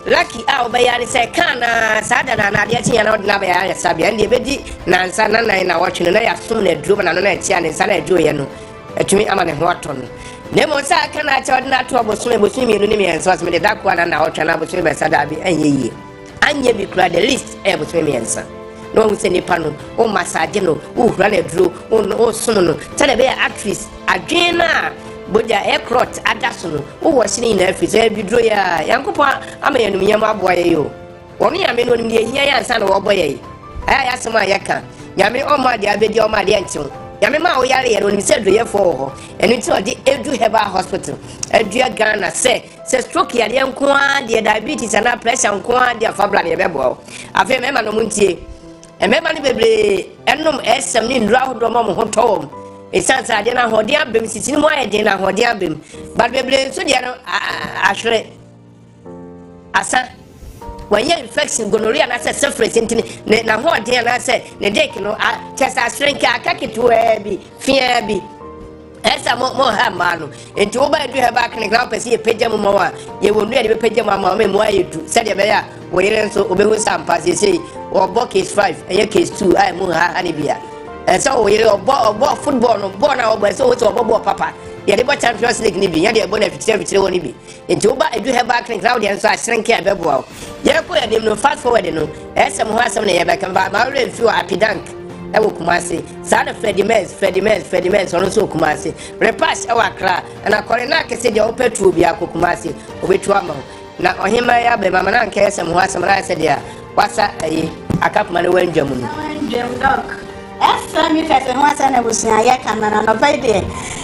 lucky a oba ya say kan na sada na ade tia na na be ya sabia ande be di na nsa na na watch no na ya sum na drum na no na tia ne nsa na adwo ye no atumi ama ne ho ato no ne mo sa kan na cha na to abosun mi no ni mi enso asme de dakwa na watch na abosun be sada bi anye bi kura the list e abosun mi ensa no we say nipa no o massage no o hura na duro o sum no tell be actress adwena boja aircrot adaso no o wo hine na afisi e bidro ya yankopa ama yanum yam aboye yo wonu ya me no nim de hia ya nsa no wo boye aya ya sema ya ka ya me o ma de abedi o ma de ntim ya me ma o yare ye no nim se do ye fo ho enu ti o de edu heba hospital edu Ghana se stroke ya de nko a de diabetes and pressure nko a de afabla ne be bo afa me ma no muntie emema ni bebre enom esem ni ndra hodo ma mo hotom esansa de na hode abem sitini mo ayede na hode abem but bebre so de no ahwere asa wanya infection gonorrhea na se syphilis ntini na hode na se ne dek no chesa shrink akakitu bi fia bi esa mo ha manu enti wo ba edu he ba clinic na pese ye pagya mo wa ye wonu ye be pagya mo me mo ayedu se de be ya wo yere nso obehu sampa se sei obo case 5 eye case 2 ai mo ha ani bia esa wo yere obo football no ball na obo so wo to obo papa ye de bo Champions League ni bi ye de bo na fitire woni bi enti wo ba edu he ba clinic na wo de nso a shrink ya be bo ye ko ye dem no fast forward no esa mo ha asem na ye be kan ba ma re fi wa apidank ewo Kumasi saa na Freddie Mens ono so Kumasi repass ewa Accra na kore na kese de opetrol bi akọ Kumasi obetu ama na ohima ya be mama na nke esem ho asem na ase de a wasa ayi akapma ne wanjam no FM fese ho asa na busia ye kamera no Friday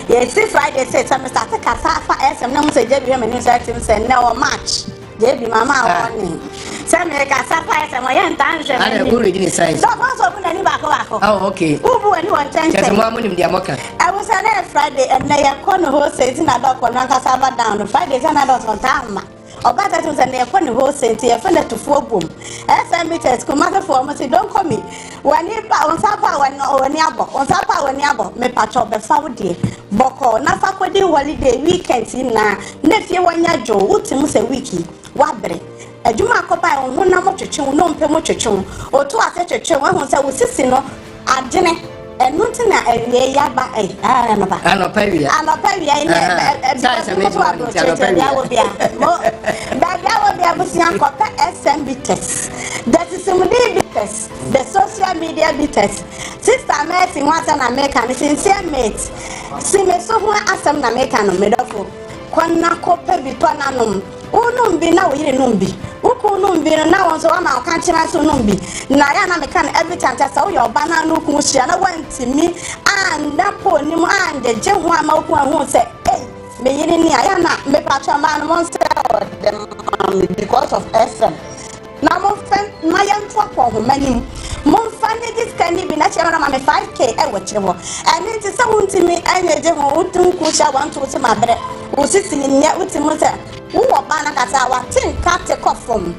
ye see Friday say some start kasa fa SM na mo se je bi me ni say tim say na o match je bi mama woni say me kasa fa SM ye ntanhwe me ana go ready ni say so so bu na ni ba ko oh okay ubu ani won tan say mo amunim dia moka I was on Friday and na ye ko no ho say na do ko na kasa ba down Friday na do so tama Obata to send a funny whole cent here, friend to 4 boom. FM test, commander for me, don't call me. When you on Sapa, when Yabo, on Sapa, when Yabo, me patch up the Saudi. Boko, Nafakodi holiday weekends in na, nephew one ya Joe, Utimus a wiki, Wabre. A Juma Copa on one number chun, no pemochun, or 2 at a chun, one say, was sitting on a Jenny. And nothing a yaba, I don't know, Pavia, SMB test. That is some test, the social media test. Sister Mercy wants an American, sincere mate. See me so who ask some American medal. Kwana kope bipananum. Unumbi na wiri numbi. Uku numbi na wanzo wama wakanchina su numbi. Na ya na mekana every time tasa uyo bana nuku mushia na wanti mi anda po ni mu ande je huwa ma uku wa huwa se hey me yini ni ya na me pacha manu monse because of SM. Na monfen mayan fwa kwa humani monfane this candy be na chema na mame 5k ewe chewo. And it is so untimi enye je huwa utu kusha wantu uti mabre. Usisi nye uti mute. Uwa bana kata wa tinka take off from.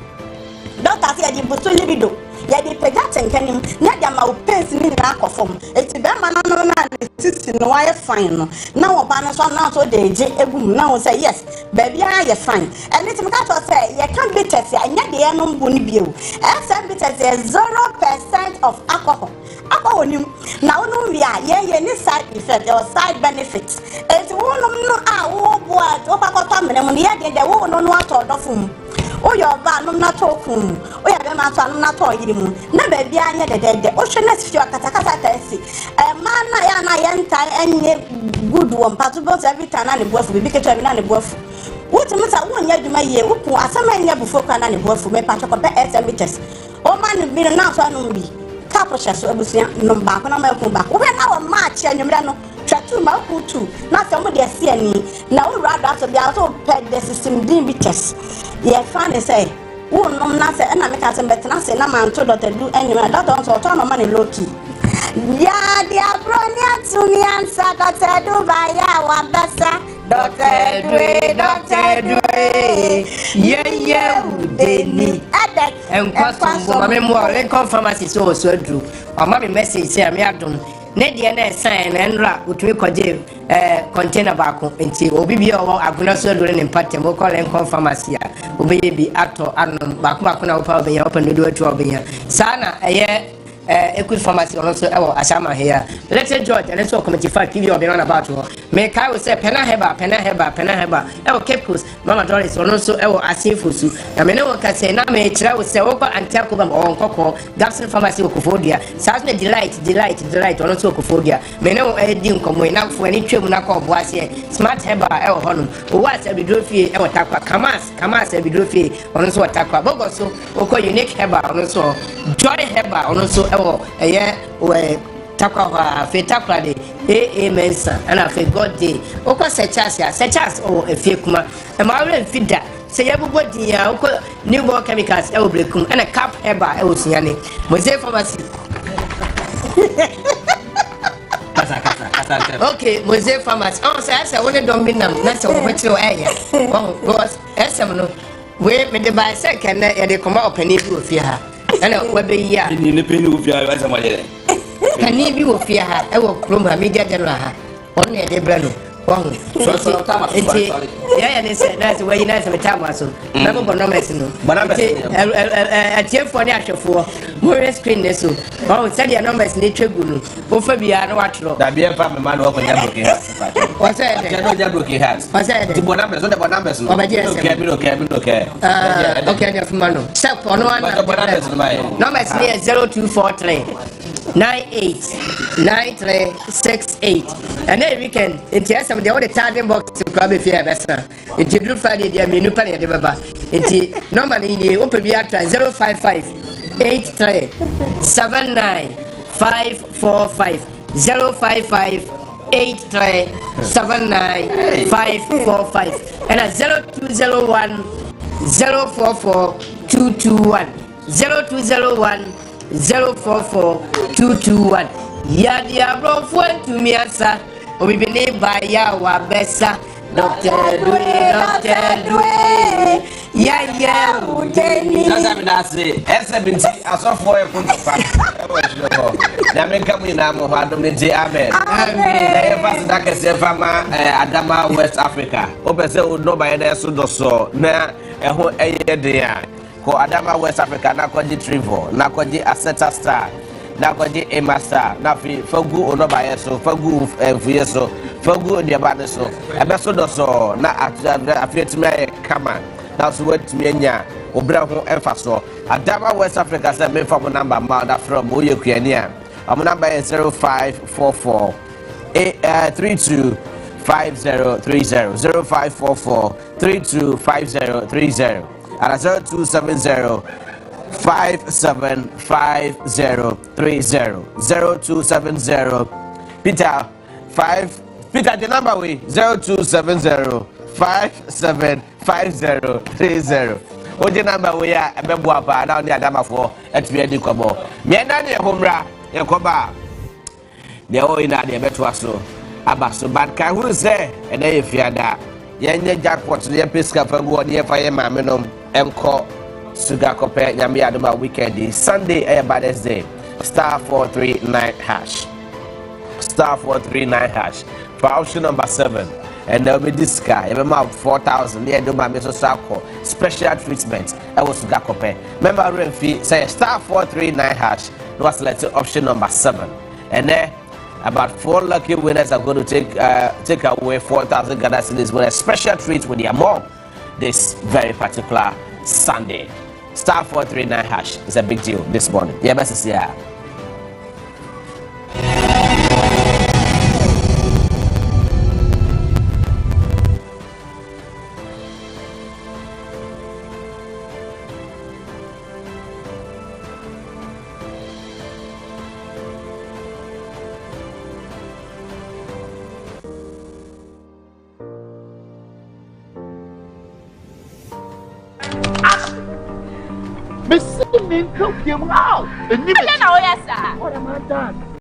Doctor say di butu libido. Ya di pejate nkanim na dia ma upensi ni na akofom. Eti be ma na no na sisi no why fine no. Na wo bana so na so de je egum na wo say yes. Baby I you fine. And it me ka to say you can be test ya nya de no mbu ni bio. SM be test 0% of alcohol. Alcohol ni na wonu wi a ye ni side effect or side benefits. Eti wonu no a wo boa to ba ko to mene mo ye de wo no no atodofum. Oyo ba no na tokum oya be ma to no na to yirimu na ba bia anya de o hwe na sifio akatakata tasi man na ya na yenta enye good one patubo every time na ne boafu bi keto bi na ne boafu wuti msa wonya dwuma ye wupu asama nya bufo kwa na ne boafu me pato ko pe SM test o man bi na so anu bi kapo hye so abusia no ba ko na ma ku ba wo na wo match anyumra no twatu ma ku tu na so mo de se ani na wo rada so bia so pe the system din bi test ye fan say wo nom na say na me ka say bet na say na man to doctor do anyumra doctor so to no man low key ya dia broni atuni ansa doctor do ba ya wa besa doctor do ye udeni adak en kwaso mama mo re pharmacy so adru o ma me message say am adum ne de na sign na nra utumi koje container baako enti obi bi o aguna so adru ne patem mo call en pharmacy a obi bi ato anom baako na opa obi ya opa no do atu obi ya sana eye equid pharmacy also asama here let's George and let's committee for give you on about me kai will say pena heba cape coast mama doris also asifusu na me no ka say na me kira will say oko antiako ba on koko Gapson pharmacy okofodia says me delight also okofodia me no di nkomo na fo ani twem na ko boase smart heba honum o was e bidrofie takwa kamas e bidrofie also takwa bogoso oko unique heba also joy heba also eye we takwa fe takwa de mensa ana fe god day oko sechas o efie kuma e ma wre fida se ye bubo dia oko new ball chemicals e obrekum ana cap heba e osiane moze pharmacy okay moze pharmacy say woni don bi nam na se wo kwetiro eye because esem no we me de ba se ken e de koma opani bi ofie ha ana wabe ya ni peni ofia ba sama je kani bi ofia ha e wo kroma media general ha on e de brano won so kama ya ne se na se we na se metama so na bo no mes no atie fo ne ahwefo mo screen ne so o se dia numbers ne twegu no o fa bia na watro da bia fa me ma no ko nya broken hat o se de no nya broken hat o se de bo numbers no okay okay nya fuma no step on one numbers ne 0243 989368 and then weekend into some the other charging box to club if you have a into Blue Friday the menu penny the baba into normally the open be after 055 83 79 545 055 83 79 545 and a 0201 044 221 0201 044-221. Yadia bro fuen to me asa. We believe by Yawa Bessa. Dr. Dway. Yeah. That's it. S70 as of 4 Now make come in Amo Amen. Adama West Africa. Open say no by the so na ko Adama West Africa na kwaji Trevor na kwaji Aseta Star na kwaji Emma Star na fi fagu onoba yeso fagu fuyeso fagu odiaba so ebeso do so na afietime kama na so wetime anya obra ho emfa so Adama West Africa say me from number ma da from oye kuani a number is 0544 32 5030 0544 325030 and 0270 575030 0270 Peter the number way 0270 575030 Oje number we ya ebebo apa na oni Adama for etwe di kobo me na ne homra e koba de o ina de beto aso abaso bad kan who say e na ye fiada yenye jackpot le pesca fagu odi e fa ye ma menom enko sugar kope nyame adoma weekend Sunday e Father's Day star 439 hash star 439 hash for option number 7 and there will be this guy every month 4,000 yeah do my special treatment I was sugar kope member rent fee say star 439 hash was selected option number 7 and then about 4 lucky winners are going to take away 4,000 Ghana cedis with a special treat with their mom this very particular Sunday. Star 439 hash is a big deal this morning. Yeah, best yeah. Miss me cook him out. And you know, yes, sir. What am I done?